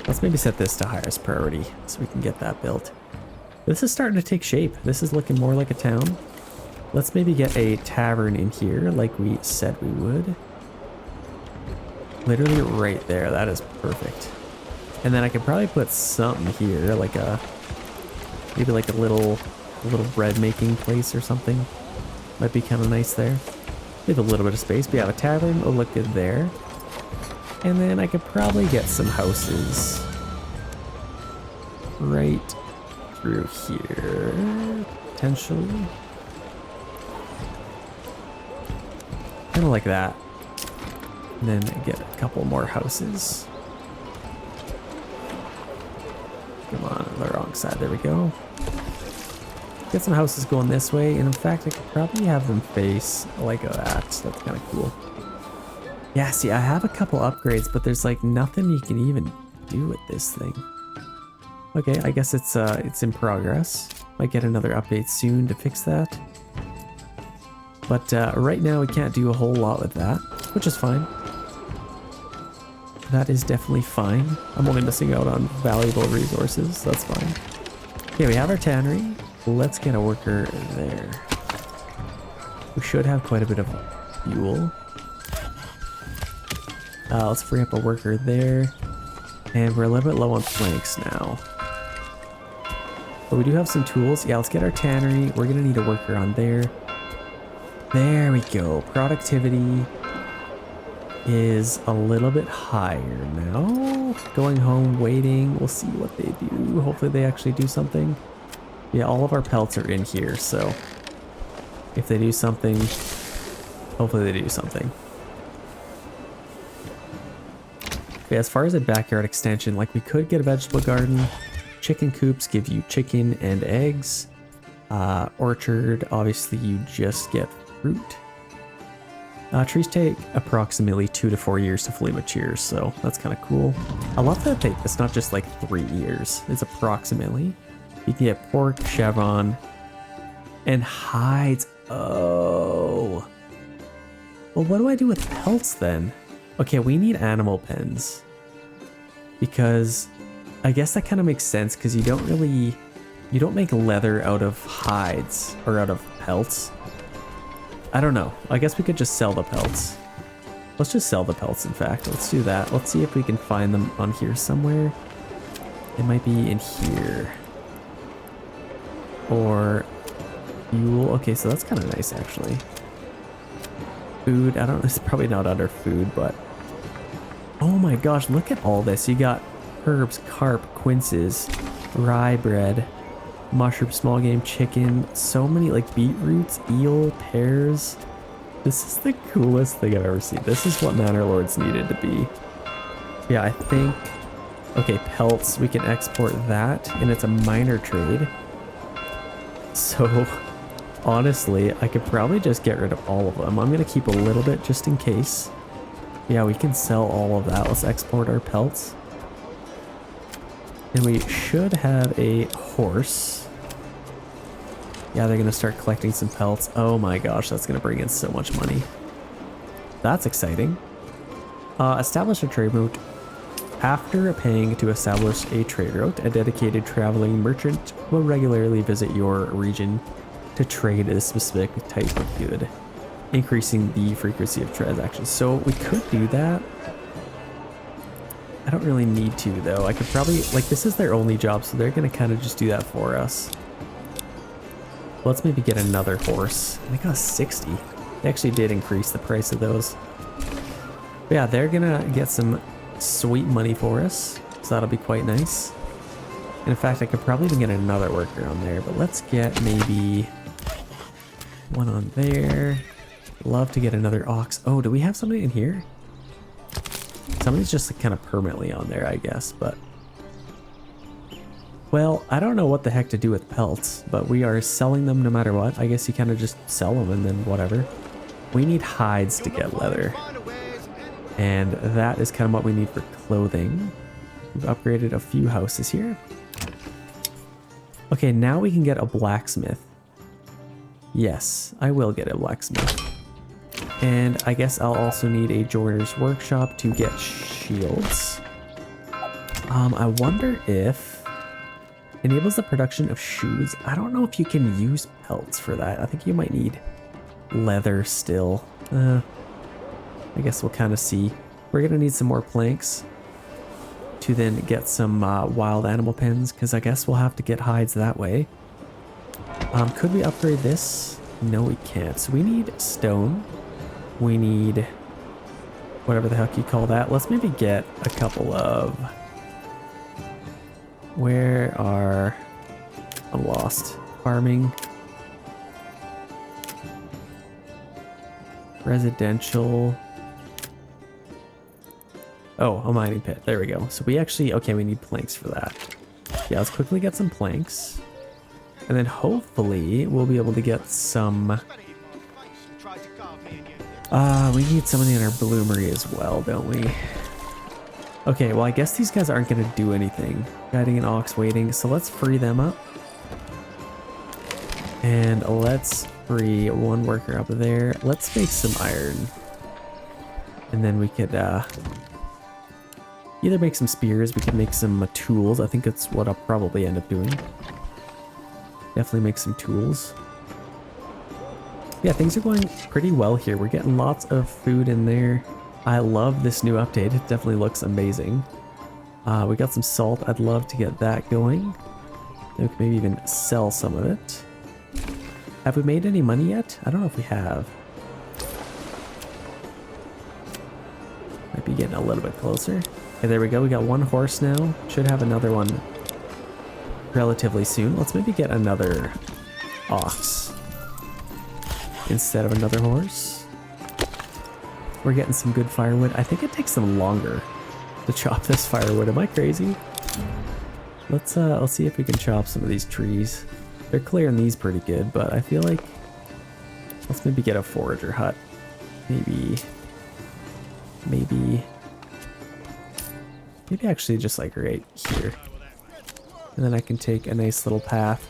Let's maybe set this to highest priority so we can get that built. This is starting to take shape. This is looking more like a town. Let's maybe get a tavern in here like we said we would. Literally right there. That is perfect. And then I could probably put something here, like a, maybe like a little bread making place or something. Might be kind of nice there. We have a little bit of space. We have a tavern. Will look good there. And then I could probably get some houses right through here, potentially. Kind of like that. And then get a couple more houses. Come on, the wrong side. There we go. Get some houses going this way, and in fact, I could probably have them face like that. That's kind of cool. Yeah, see, I have a couple upgrades, but there's like nothing you can even do with this thing. Okay, I guess it's in progress. Might get another update soon to fix that. But right now, we can't do a whole lot with that, which is fine. That is definitely fine. I'm only missing out on valuable resources. That's fine. Okay, we have our tannery. Let's get a worker there. We should have quite a bit of fuel. Let's free up a worker there. And we're a little bit low on planks now. But we do have some tools. Yeah, let's get our tannery. We're gonna need a worker on there. There we go. Productivity is a little bit higher now. Going home, waiting. We'll see what they do. Hopefully they actually do something. Yeah, all of our pelts are in here, so if they do something, hopefully they do something. Okay, as far as a backyard extension, like we could get a vegetable garden. Chicken coops give you chicken and eggs. Orchard, obviously you just get fruit. Trees take approximately 2 to 4 years to fully mature, so that's kind of cool. I love that it's not just like 3 years, it's approximately. You can get pork, chevron, and hides. Oh. Well, what do I do with pelts then? Okay, we need animal pens. Because I guess that kind of makes sense because you don't make leather out of hides or out of pelts. I don't know. I guess we could just sell the pelts. Let's just sell the pelts, in fact. Let's do that. Let's see if we can find them on here somewhere. It might be in here. Or Fuel. Okay, so that's kind of nice actually. Food. I don't. It's probably not under food, but oh my gosh, look at all this. You got herbs, carp, quinces, rye bread, mushroom, small game, chicken. So many like beetroots, eel, pears. This is the coolest thing I've ever seen. This is what Manor Lords needed to be. Yeah, I think. Okay, pelts. We can export that, and it's a minor trade. So. Honestly, I could probably just get rid of all of them. I'm going to keep a little bit just in case. Yeah, we can sell all of that. Let's export our pelts. And we should have a horse. Yeah, they're going to start collecting some pelts. Oh my gosh, that's going to bring in so much money. That's exciting. Establish a trade route. After paying to establish a trade route, a dedicated traveling merchant will regularly visit your region to trade a specific type of good, increasing the frequency of transactions. So we could do that. I don't really need to though. I could probably, like, this is their only job, so they're gonna kind of just do that for us. Let's maybe get another horse. They got 60. They actually did increase the price of those. But yeah, they're gonna get some sweet money for us, so that'll be quite nice. And in fact, I could probably even get another worker on there, but let's get maybe one on there. Love to get another ox. Oh, do we have somebody in here? Somebody's just kind of permanently on there, I guess, but... Well, I don't know what the heck to do with pelts, but we are selling them no matter what. I guess you kind of just sell them and then whatever. We need hides to get leather. And that is kind of what we need for clothing. We've upgraded a few houses here. Okay, now we can get a blacksmith. Yes, I will get a blacksmith. And I guess I'll also need a joiner's workshop to get shields. I wonder if enables the production of shoes. I don't know if you can use pelts for that. I think you might need leather still. I guess we'll kind of see. We're gonna need some more planks to then get some wild animal pens, because I guess we'll have to get hides that way. Could we upgrade this? No, we can't. So we need stone. We need whatever the heck you call that. Let's maybe get a couple of... Where are... I'm lost. Farming. Residential. Oh, a mining pit. There we go. So we actually... Okay, we need planks for that. Yeah, let's quickly get some planks. And then hopefully we'll be able to get some... we need somebody in our bloomery as well, don't we? Okay, well I guess these guys aren't going to do anything. Guiding an ox waiting, so let's free them up. And let's free one worker up there. Let's make some iron. And then we could either make some spears, we could make some tools. I think that's what I'll probably end up doing. Definitely make some tools. Yeah, things are going pretty well here. We're getting lots of food in there. I love this new update. It definitely looks amazing. We got some salt. I'd love to get that going. We could maybe even sell some of it. Have we made any money yet? I don't know if we have. Might be getting a little bit closer. Okay, there we go. We got one horse now. Should have another one relatively soon. Let's maybe get another ox instead of another horse. We're getting some good firewood. I think it takes them longer to chop this firewood. Am I crazy? Let's see if we can chop some of these trees. They're clearing these pretty good, but I feel like let's maybe get a forager hut. Maybe actually just like right here. And then I can take a nice little path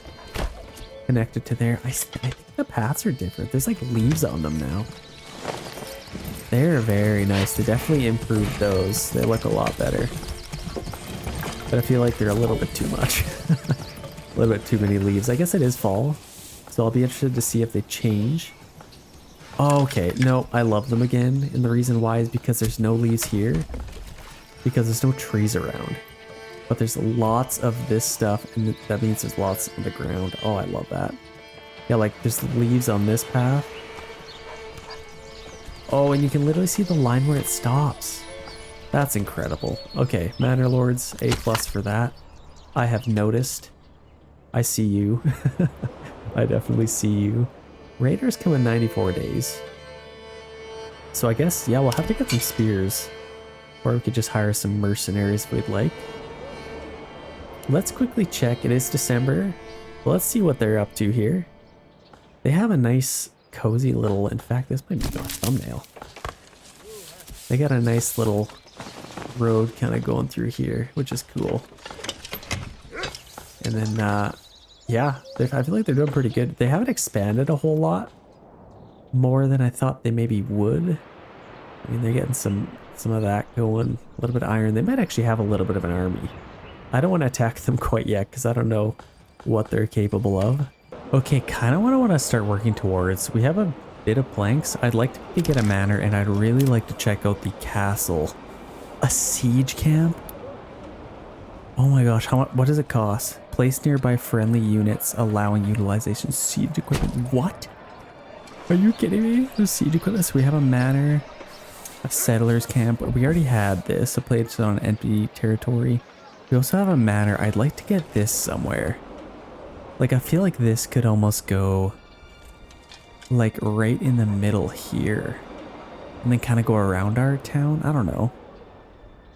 connected to there. I think the paths are different. There's like leaves on them now. They're very nice. They definitely improved those. They look a lot better. But I feel like they're a little bit too much. A little bit too many leaves. I guess it is fall. So I'll be interested to see if they change. Oh, okay. No, I love them again. And the reason why is because there's no leaves here. Because there's no trees around. But there's lots of this stuff, and that means there's lots on the ground. Oh, I love that. Yeah, like there's leaves on this path. Oh, and you can literally see the line where it stops. That's incredible. Okay, Manor Lords, A+ for that. I have noticed. I see you. I definitely see you. Raiders come in 94 days. So I guess, yeah, we'll have to get some spears. Or we could just hire some mercenaries if we'd like. Let's quickly check. It is December. Let's see what they're up to here. They have a nice, cozy little... In fact, this might be their thumbnail. They got a nice little road kind of going through here, which is cool. And then, yeah, I feel like they're doing pretty good. They haven't expanded a whole lot. More than I thought they maybe would. I mean, they're getting some of that going. A little bit of iron. They might actually have a little bit of an army. I don't want to attack them quite yet because I don't know what they're capable of. Okay, kind of what I want to start working towards. We have a bit of planks. I'd like to get a manor, and I'd really like to check out the castle. A siege camp? Oh my gosh, what does it cost? Place nearby friendly units allowing utilization siege equipment. What? Are you kidding me? There's siege equipment. So we have a manor, a settlers camp. We already had this, a place on empty territory. We also have a manor. I'd like to get this somewhere. Like, I feel like this could almost go like right in the middle here and then kind of go around our town. I don't know.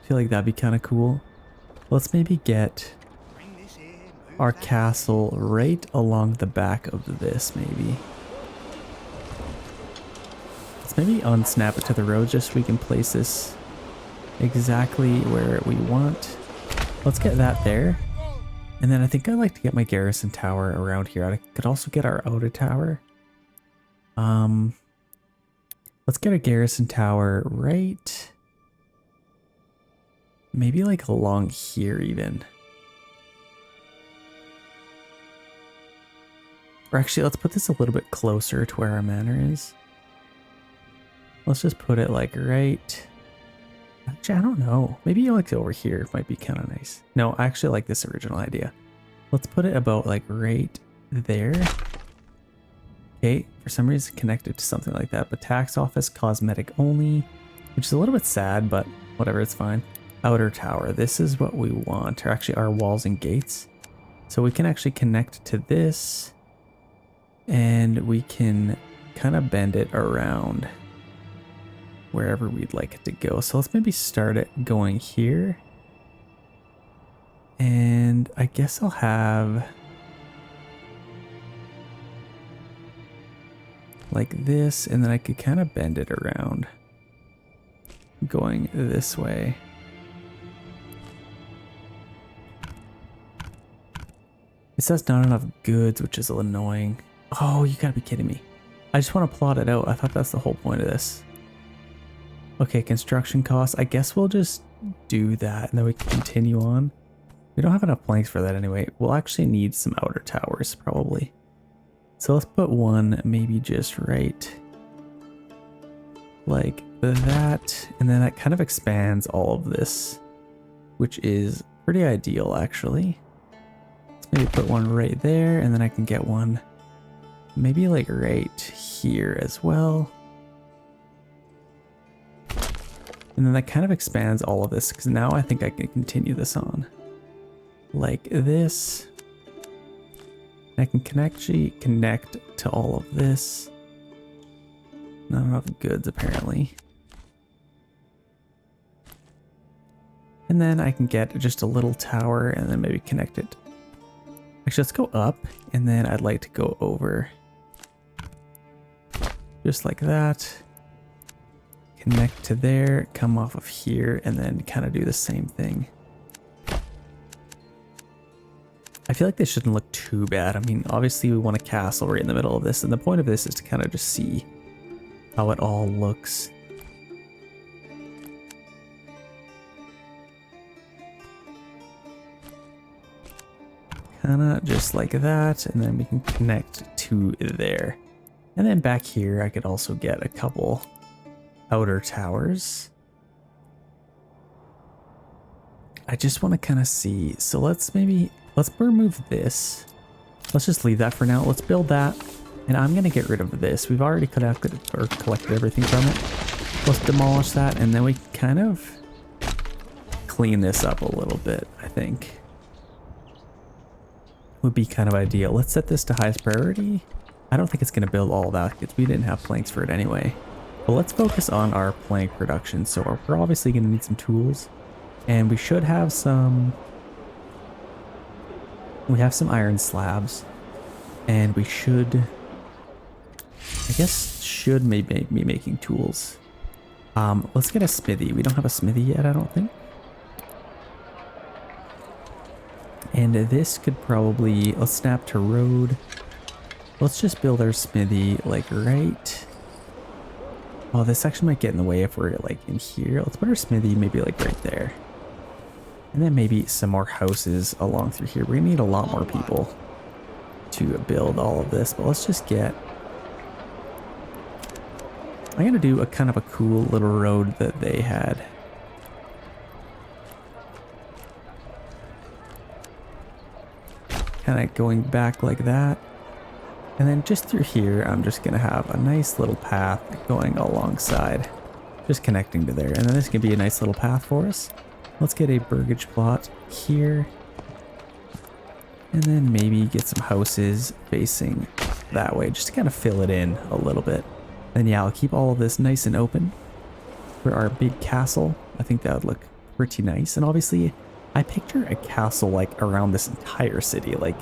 I feel like that'd be kind of cool. Let's maybe get our castle right along the back of this, maybe. Let's maybe unsnap it to the road just so we can place this exactly where we want. Let's get that there. And then I think I'd like to get my garrison tower around here. I could also get our outer tower. Let's get a garrison tower right... maybe like along here even. Or actually, let's put this a little bit closer to where our manor is. Let's just put it like right... Actually, I don't know. Maybe like over here. It might be kind of nice. No, I actually like this original idea. Let's put it about like right there. Okay, for some reason connected to something like that. But tax office, cosmetic only, which is a little bit sad, but whatever, it's fine. Outer tower. This is what we want. Or actually our walls and gates. So we can actually connect to this. And we can kind of bend it around wherever we'd like it to go. So let's maybe start it going here. And I guess I'll have like this, and then I could kind of bend it around going this way. It says not enough goods, which is annoying. Oh, you gotta be kidding me. I just want to plot it out. I thought that's the whole point of this. Okay, construction costs. I guess we'll just do that and then we can continue on. We don't have enough planks for that anyway. We'll actually need some outer towers probably. So let's put one maybe just right like that. And then that kind of expands all of this, which is pretty ideal actually. Let's maybe put one right there, and then I can get one maybe like right here as well. And then that kind of expands all of this, because now I think I can continue this on like this. I can connect to all of this. Not enough goods apparently. And then I can get just a little tower and then maybe connect it. Actually, let's go up, and then I'd like to go over just like that. Connect to there, come off of here, and then kind of do the same thing. I feel like this shouldn't look too bad. I mean, obviously we want a castle right in the middle of this, and the point of this is to kind of just see how it all looks. Kind of just like that, and then we can connect to there. And then back here, I could also get a couple outer towers. I just want to kind of see. So let's remove this. Let's just leave that for now. Let's build that. And I'm gonna get rid of this. We've already collected everything from it. Let's demolish that, and then we kind of clean this up a little bit, I think. Would be kind of ideal. Let's set this to highest priority. I don't think it's gonna build all that because we didn't have planks for it anyway. But let's focus on our plank production. So we're obviously gonna need some tools, and we should have some. We have some iron slabs, and we should. I guess should maybe be making tools. Let's get a smithy. We don't have a smithy yet, I don't think. And this could probably, let's snap to road. Let's just build our smithy like right. Well, this section might get in the way if we're like in here. Let's put our smithy maybe like right there. And then maybe some more houses along through here. We're gonna need a lot more people to build all of this, but let's just get. I'm gonna do a kind of a cool little road that they had. Kind of going back like that. And then just through here, I'm just gonna have a nice little path going alongside. Just connecting to there. And then this can be a nice little path for us. Let's get a burgage plot here. And then maybe get some houses facing that way, just to kind of fill it in a little bit. Then yeah, I'll keep all of this nice and open for our big castle. I think that would look pretty nice. And obviously, I picture a castle like around this entire city. Like,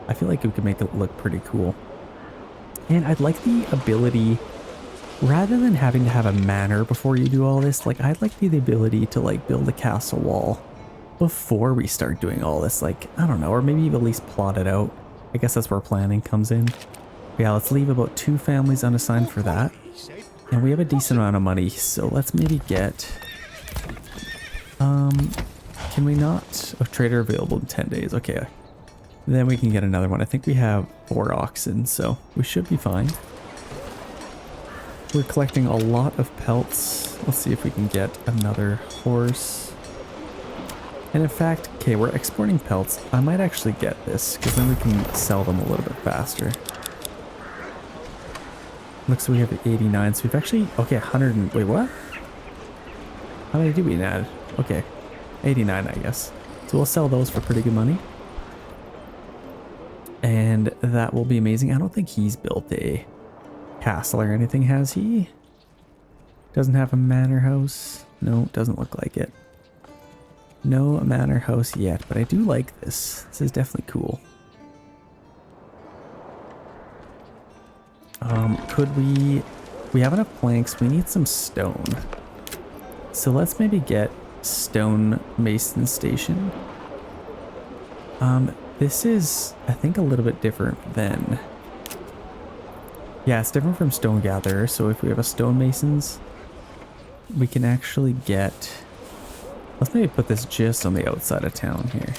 I feel like we could make it look pretty cool. And I'd like the ability, rather than having to have a manor before you do all this, like I'd like the ability to like build a castle wall before we start doing all this. Like, I don't know, or maybe at least plot it out. I guess that's where planning comes in. Yeah, let's leave about 2 families unassigned for that. And we have a decent amount of money, so let's maybe get... Can we not? Oh, trader available in 10 days. Okay. Then we can get another one. I think we have 4 oxen, so we should be fine. We're collecting a lot of pelts. Let's see if we can get another horse. And in fact, okay, we're exporting pelts. I might actually get this, because then we can sell them a little bit faster. Looks like we have 89, so we've actually, okay, 100 and, wait, what? How many do we add? Okay, 89, I guess. So we'll sell those for pretty good money. And that will be amazing. I don't think he's built a castle or anything, has he? Doesn't have a manor house. No, doesn't look like it. No manor house yet, but I do like this. This is definitely cool. Could we have enough planks? We need some stone. So let's maybe get stone mason station. This is, I think, a little bit different than, yeah, it's different from stone gatherer. So if we have a stone masons, we can actually get, let's maybe put this just on the outside of town here.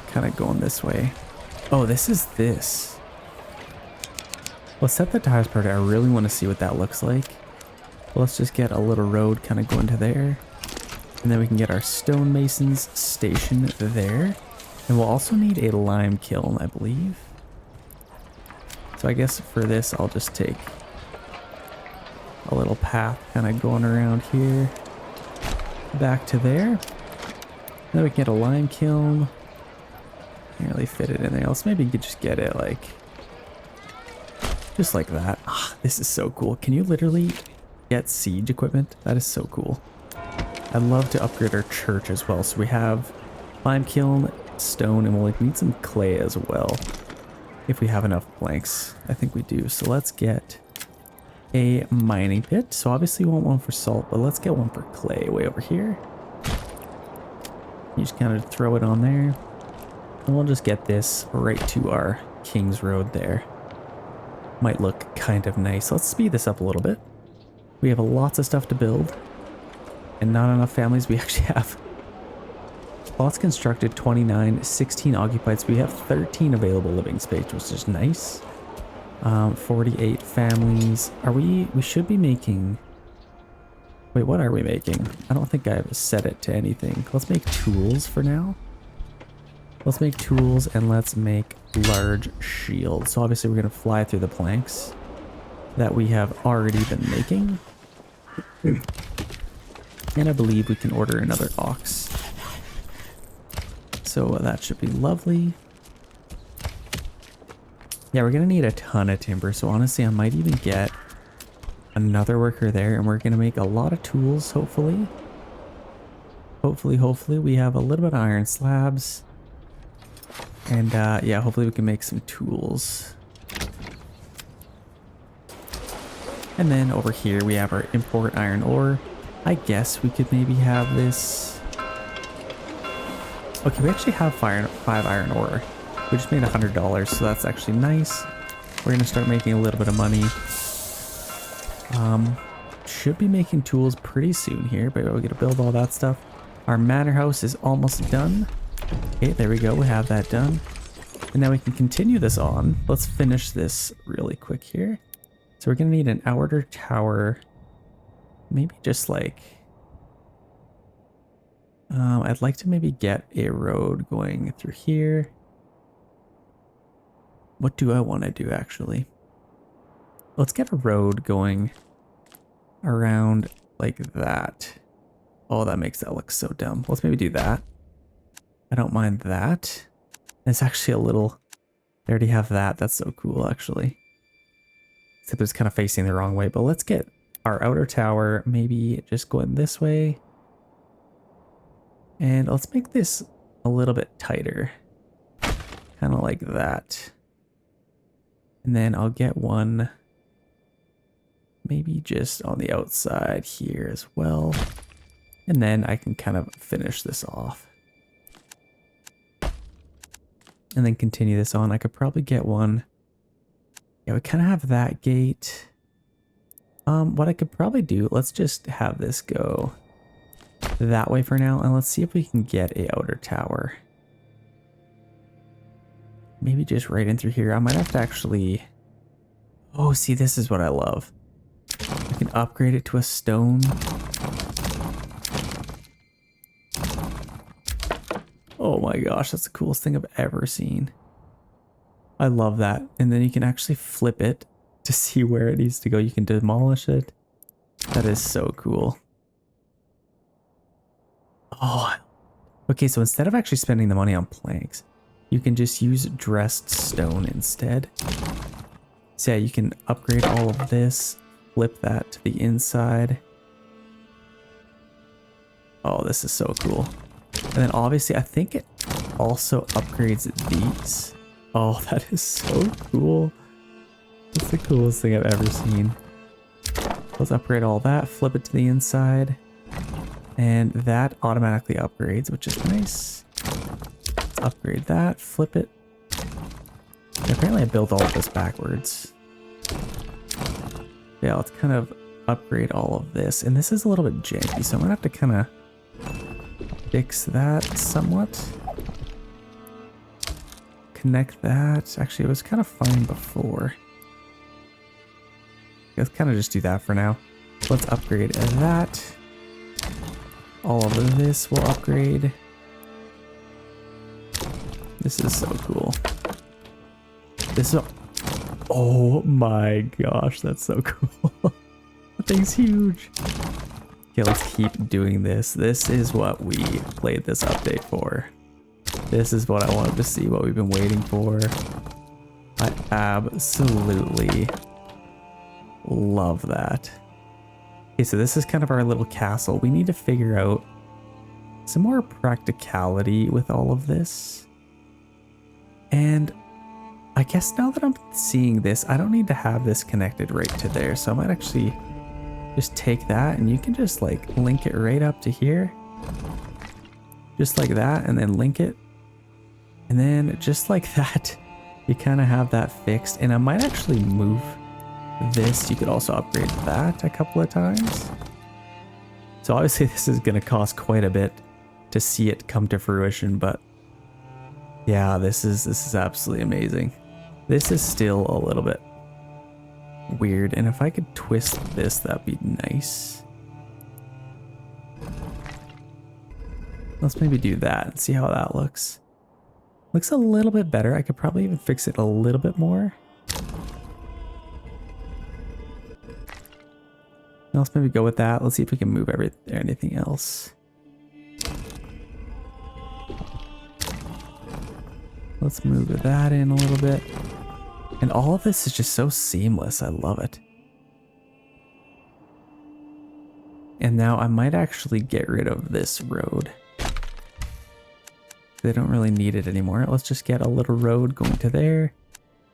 Kind of going this way. Oh, this is this. Let's set that to highest priority. I really want to see what that looks like. Let's just get a little road kind of going to there. And then we can get our stonemasons station there. And we'll also need a lime kiln, I believe. So I guess for this, I'll just take a little path kind of going around here. Back to there. Then we can get a lime kiln. Can't really fit it in there. Let's maybe just get it like... just like that. Ah, this is so cool. Can you literally get siege equipment? That is so cool. I'd love to upgrade our church as well. So we have lime kiln, stone, and we'll like need some clay as well. If we have enough planks. I think we do. So let's get a mining pit. So obviously we want one for salt, but let's get one for clay way over here. You just kind of throw it on there. And we'll just get this right to our King's Road there. Might look kind of nice. Let's speed this up a little bit. We have lots of stuff to build. And not enough families. We actually have plots constructed, 29, 16 occupied. So we have 13 available living space, which is nice. 48 families. Are we should be making... Wait, what are we making? I don't think I've set it to anything. Let's make tools for now. Let's make tools and let's make large shields. So obviously we're going to fly through the planks that we have already been making. And I believe we can order another ox. So that should be lovely. Yeah, we're going to need a ton of timber. So honestly, I might even get another worker there. And we're going to make a lot of tools, hopefully. Hopefully we have a little bit of iron slabs. And yeah, hopefully we can make some tools. And then over here we have our import iron ore. I guess we could maybe have this. Okay, we actually have 5 iron ore. We just made $100, so that's actually nice. We're gonna start making a little bit of money. Should be making tools pretty soon here, but we're gonna build all that stuff. Our manor house is almost done. Okay, there we go, we have that done. And now we can continue this on. Let's finish this really quick here. So we're gonna need an outer tower. Maybe just like... I'd like to maybe get a road going through here. What do I want to do actually? Let's get a road going around like that. Oh, that makes that look so dumb. Let's maybe do that. I don't mind that. It's actually a little... They already have that. That's so cool actually. Except it's kind of facing the wrong way. But let's get our outer tower maybe just going this way. And let's make this a little bit tighter. Kind of like that. And then I'll get one maybe just on the outside here as well. And then I can kind of finish this off. And then continue this on. I could probably get one. Yeah, we kind of have that gate. What I could probably do, let's just have this go that way for now. And let's see if we can get a outer tower. Maybe just right in through here. I might have to actually... Oh, see, this is what I love. I can upgrade it to a stone. Oh my gosh, that's the coolest thing I've ever seen. I love that. And then you can actually flip it to see where it needs to go. You can demolish it. That is so cool. Oh, okay, so instead of actually spending the money on planks, you can just use dressed stone instead. So yeah, you can upgrade all of this, flip that to the inside. Oh, this is so cool. And then obviously, I think it also upgrades these. Oh, that is so cool. That's the coolest thing I've ever seen. Let's upgrade all that, flip it to the inside. And that automatically upgrades, which is nice. Let's upgrade that, flip it. And apparently I built all of this backwards. Yeah, let's kind of upgrade all of this. And this is a little bit janky, so I'm gonna have to kind of fix that somewhat. Connect that. Actually, it was kind of fine before. Let's kind of just do that for now. Let's upgrade that. All of this will upgrade. This is so cool. This is... Oh my gosh, that's so cool. That thing's huge. Okay, let's keep doing this. This is what we played this update for. This is what I wanted to see, what we've been waiting for. I absolutely love that. Okay, so this is kind of our little castle. We need to figure out some more practicality with all of this. And I guess now that I'm seeing this, I don't need to have this connected right to there. So I might actually just take that and you can just like link it right up to here. Just like that, and then link it. And then just like that, you kind of have that fixed. And I might actually move this. You could also upgrade that a couple of times. So obviously this is going to cost quite a bit to see it come to fruition, but yeah, this is absolutely amazing. This is still a little bit weird, and if I could twist this, that'd be nice. Let's maybe do that and see how that looks. Looks a little bit better. I could probably even fix it a little bit more. Let's maybe go with that. Let's see if we can move anything else. Let's move that in a little bit. And all of this is just so seamless. I love it. And now I might actually get rid of this road. They don't really need it anymore. Let's just get a little road going to there.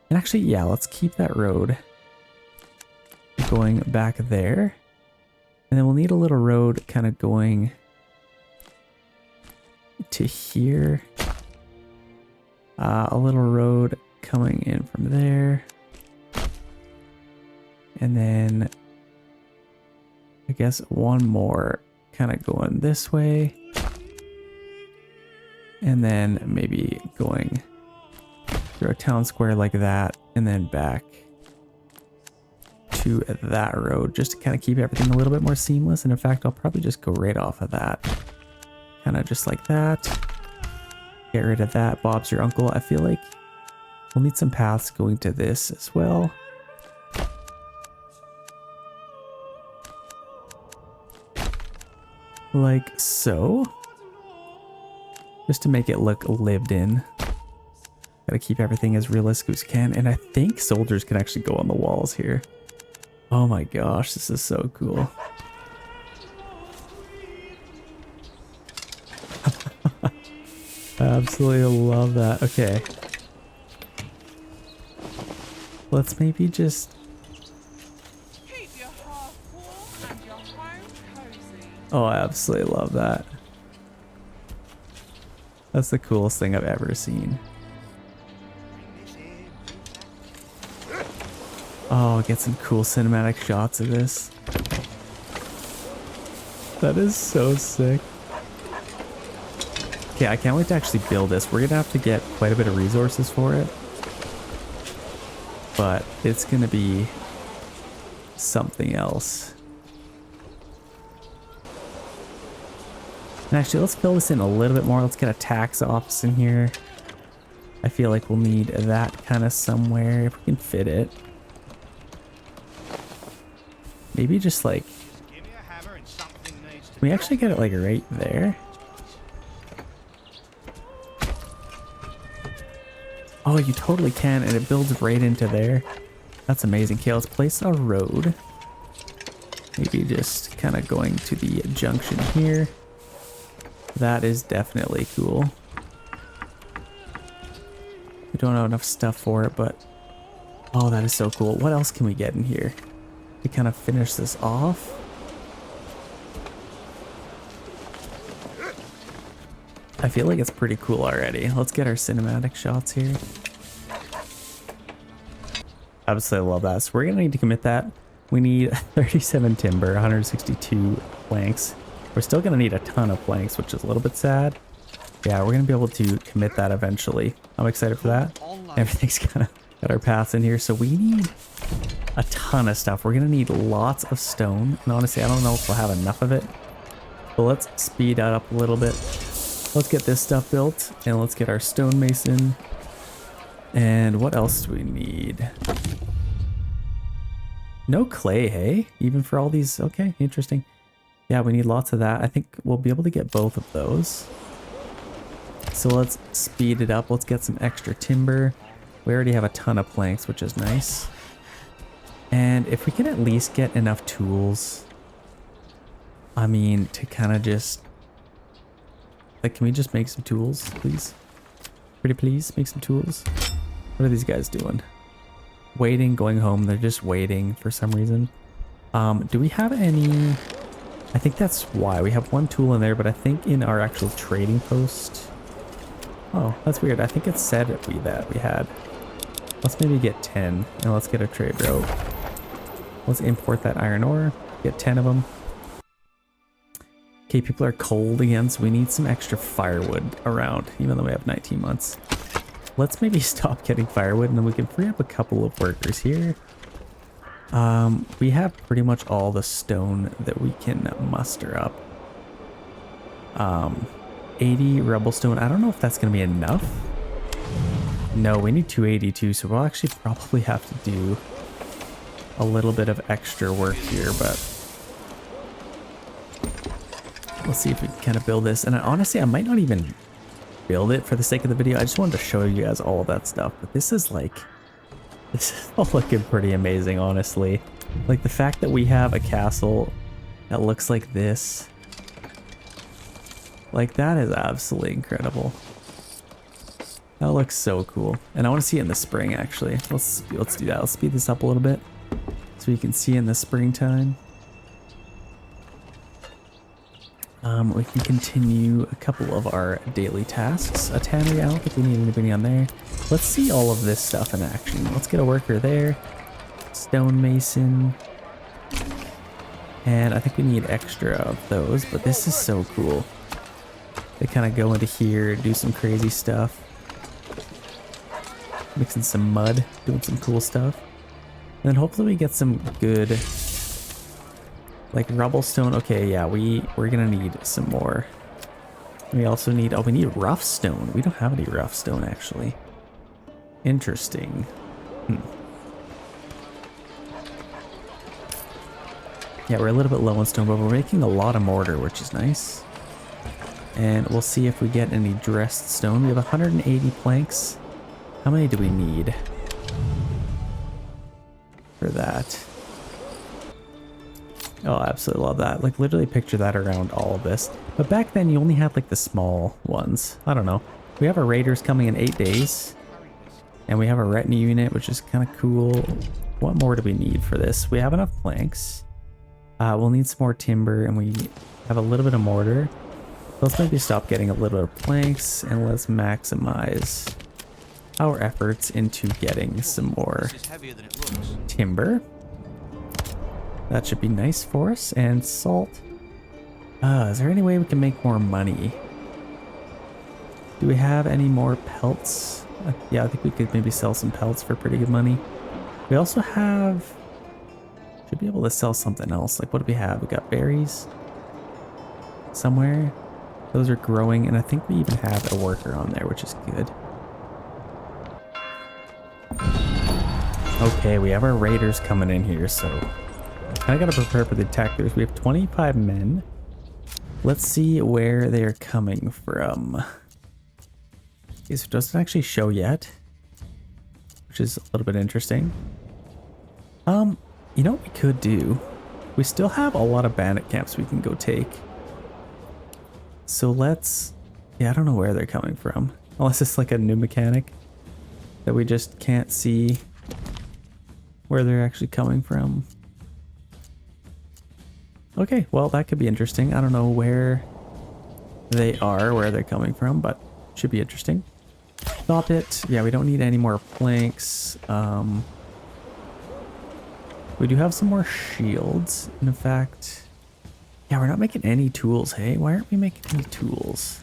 And actually, yeah, let's keep that road going back there. And then we'll need a little road kind of going to here. A little road coming in from there. And then I guess one more kind of going this way. And then maybe going through a town square like that, and then back to that road, just to kind of keep everything a little bit more seamless. And in fact, I'll probably just go right off of that. Kind of just like that. Get rid of that. Bob's your uncle. I feel like we'll need some paths going to this as well. Like so. Just to make it look lived in. Gotta keep everything as realistic as we can. And I think soldiers can actually go on the walls here. Oh my gosh, this is so cool. I absolutely love that. Okay. Let's maybe just... Keep your heart warm and your home cozy. Oh, I absolutely love that. That's the coolest thing I've ever seen. Oh, get some cool cinematic shots of this. That is so sick. Okay, I can't wait to actually build this. We're gonna have to get quite a bit of resources for it. But it's gonna be something else. And actually, let's fill this in a little bit more. Let's get a tax office in here. I feel like we'll need that kind of somewhere if we can fit it. Maybe just like... Can we actually get it like right there? Oh, you totally can, and it builds right into there. That's amazing. Okay, let's place a road. Maybe just kind of going to the junction here. That is definitely cool. We don't have enough stuff for it, but... Oh, that is so cool. What else can we get in here to kind of finish this off? I feel like it's pretty cool already. Let's get our cinematic shots here. Absolutely love that. So we're gonna need to commit that. We need 37 timber, 162 planks. We're still gonna need a ton of planks, which is a little bit sad. Yeah, we're gonna be able to commit that eventually. I'm excited for that. Everything's kind of got our paths in here, so we need a ton of stuff. We're gonna need lots of stone, and honestly, I don't know if we'll have enough of it. But let's speed that up a little bit. Let's get this stuff built, and let's get our stonemason. And what else do we need? No clay, hey? Even for all these? Okay, interesting. Yeah, we need lots of that. I think we'll be able to get both of those. So let's speed it up. Let's get some extra timber. We already have a ton of planks, which is nice. And if we can at least get enough tools, I mean, to kind of just... Like, can we just make some tools, please? Pretty please, make some tools. What are these guys doing? Waiting, going home. They're just waiting for some reason. Do we have any... I think that's why. We have one tool in there, but I think in our actual trading post... Oh, that's weird. I think it said that we had. Let's maybe get 10, and let's get a trade route. Let's import that iron ore. Get 10 of them. Okay, people are cold again, so we need some extra firewood around, even though we have 19 months. Let's maybe stop getting firewood, and then we can free up a couple of workers here. We have pretty much all the stone that we can muster up. 80 rubble stone. I don't know if that's going to be enough. No, we need 282, so we'll actually probably have to do a little bit of extra work here, but let's see if we can kind of build this. And honestly, I might not even build it for the sake of the video. I just wanted to show you guys all of that stuff, but this is all looking pretty amazing, honestly. Like the fact that we have a castle that looks like this, like that is absolutely incredible. That looks so cool, and I want to see it in the spring. Actually, let's do that. Let's speed this up a little bit so you can see in the springtime. We can continue a couple of our daily tasks. A tannery, I don't think we need anybody on there. Let's see all of this stuff in action. Let's get a worker there. Stonemason. And I think we need extra of those, but this is so cool. They kind of go into here, do some crazy stuff. Mixing some mud, doing some cool stuff. And then hopefully we get some good, like rubble stone. Okay, yeah, we're gonna need some more. We also need, we need rough stone. We don't have any rough stone actually. Interesting. Yeah, we're a little bit low on stone, but we're making a lot of mortar, which is nice. And we'll see if we get any dressed stone. We have 180 planks. How many do we need for that? Oh, I absolutely love that. Like literally picture that around all of this. But back then you only had like the small ones. I don't know. We have our raiders coming in 8 days. And we have a retinue unit, which is kind of cool. What more do we need for this? We have enough planks. We'll need some more timber, and we have a little bit of mortar. Let's maybe stop getting a little bit of planks, and let's maximize our efforts into getting some more timber. That should be nice for us. And salt. Is there any way we can make more money? Do we have any more pelts? Yeah, I think we could maybe sell some pelts for pretty good money. We also have... should be able to sell something else. Like what do we have? We got berries somewhere. Those are growing, and I think we even have a worker on there, which is good. Okay, we have our raiders coming in here, so I gotta prepare for the attackers. We have 25 men. Let's see where they are coming from. Okay, so it doesn't actually show yet, which is a little bit interesting. You know what we could do? We still have a lot of bandit camps we can go take. So let's... yeah, I don't know where they're coming from. Unless it's like a new mechanic that we just can't see where they're actually coming from. Okay, well, that could be interesting. I don't know where they are, where they're coming from, but should be interesting. Stop it. Yeah, we don't need any more planks. We do have some more shields. And in fact, yeah, we're not making any tools, hey? Why aren't we making any tools?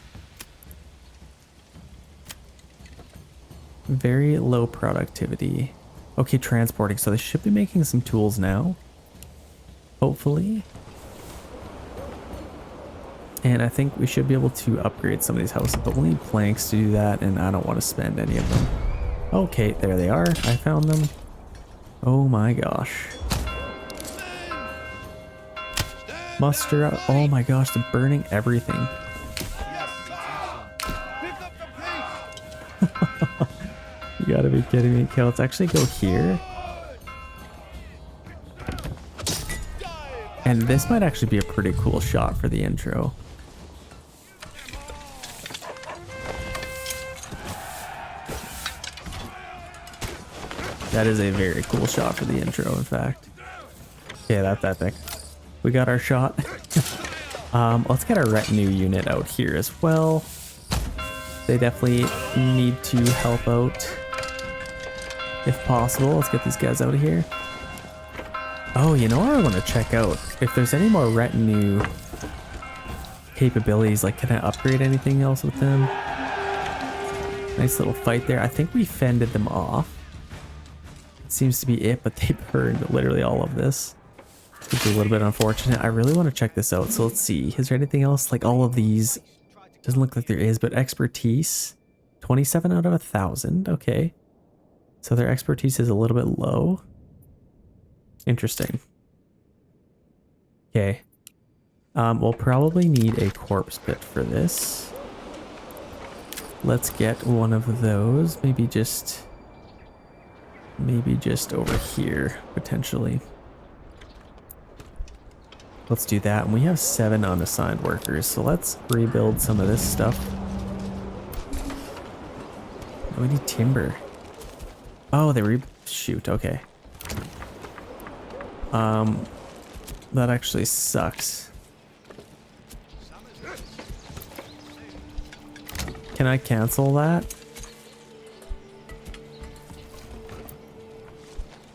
Very low productivity. Okay, transporting. So they should be making some tools now. Hopefully. And I think we should be able to upgrade some of these houses, but we'll need planks to do that, and I don't want to spend any of them. Okay, there they are. I found them. Oh my gosh. Muster up. Oh my gosh, they're burning everything. Yes, sir. Pick up the pace. You gotta be kidding me. Okay, let's actually go here. And this might actually be a pretty cool shot for the intro. That is a very cool shot for the intro, in fact. Okay, that's that thing. We got our shot. Let's get our retinue unit out here as well. They definitely need to help out if possible. Let's get these guys out of here. Oh, you know what I want to check out? If there's any more retinue capabilities, like can I upgrade anything else with them? Nice little fight there. I think we fended them off. It seems to be it, but they burned literally all of this, which is a little bit unfortunate. I really want to check this out. So let's see. Is there anything else? Like all of these. Doesn't look like there is, but expertise. 27 out of 1,000. Okay. So their expertise is a little bit low. Interesting. Okay. We'll probably need a corpse pit for this. Let's get one of those. Maybe just over here, potentially. Let's do that. And we have 7 unassigned workers, so let's rebuild some of this stuff. Oh, we need timber. Oh, shoot, okay. That actually sucks. Can I cancel that?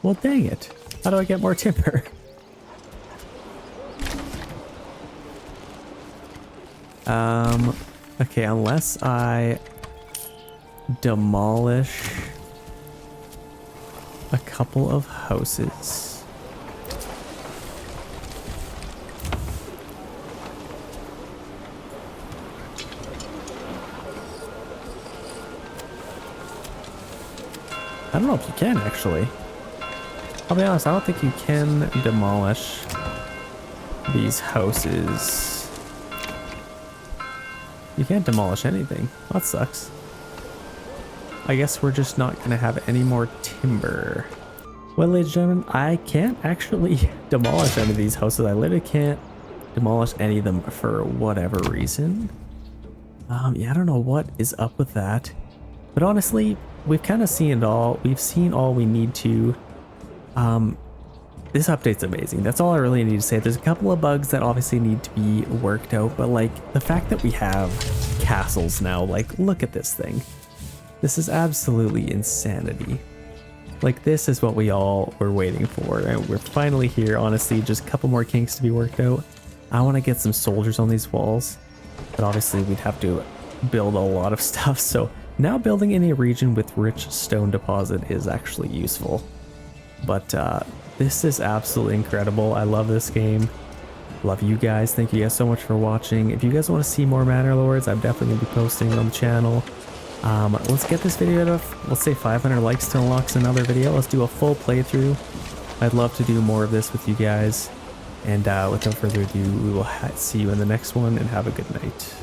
Well, dang it. How do I get more timber? Okay, unless I demolish a couple of houses. I don't know if you can, actually. I'll be honest, I don't think you can demolish these houses. You can't demolish anything. That sucks. I guess we're just not going to have any more timber. Well, ladies and gentlemen, I can't actually demolish any of these houses. I literally can't demolish any of them for whatever reason. Yeah, I don't know what is up with that. But honestly, we've kind of seen it all. We've seen all we need to. This update's amazing. That's all I really need to say. There's a couple of bugs that obviously need to be worked out, but like the fact that we have castles now, like look at this thing. This is absolutely insanity. Like this is what we all were waiting for, and we're finally here. Honestly, just a couple more kinks to be worked out. I want to get some soldiers on these walls, but obviously we'd have to build a lot of stuff. So now building in a region with rich stone deposit is actually useful. But this is absolutely incredible. I love this game. Love you guys. Thank you guys so much for watching. If you guys want to see more Manor Lords, I'm definitely going to be posting on the channel. Let's get this video to, let's say 500 likes to unlock another video. Let's do a full playthrough. I'd love to do more of this with you guys. And without further ado, we will see you in the next one, and have a good night.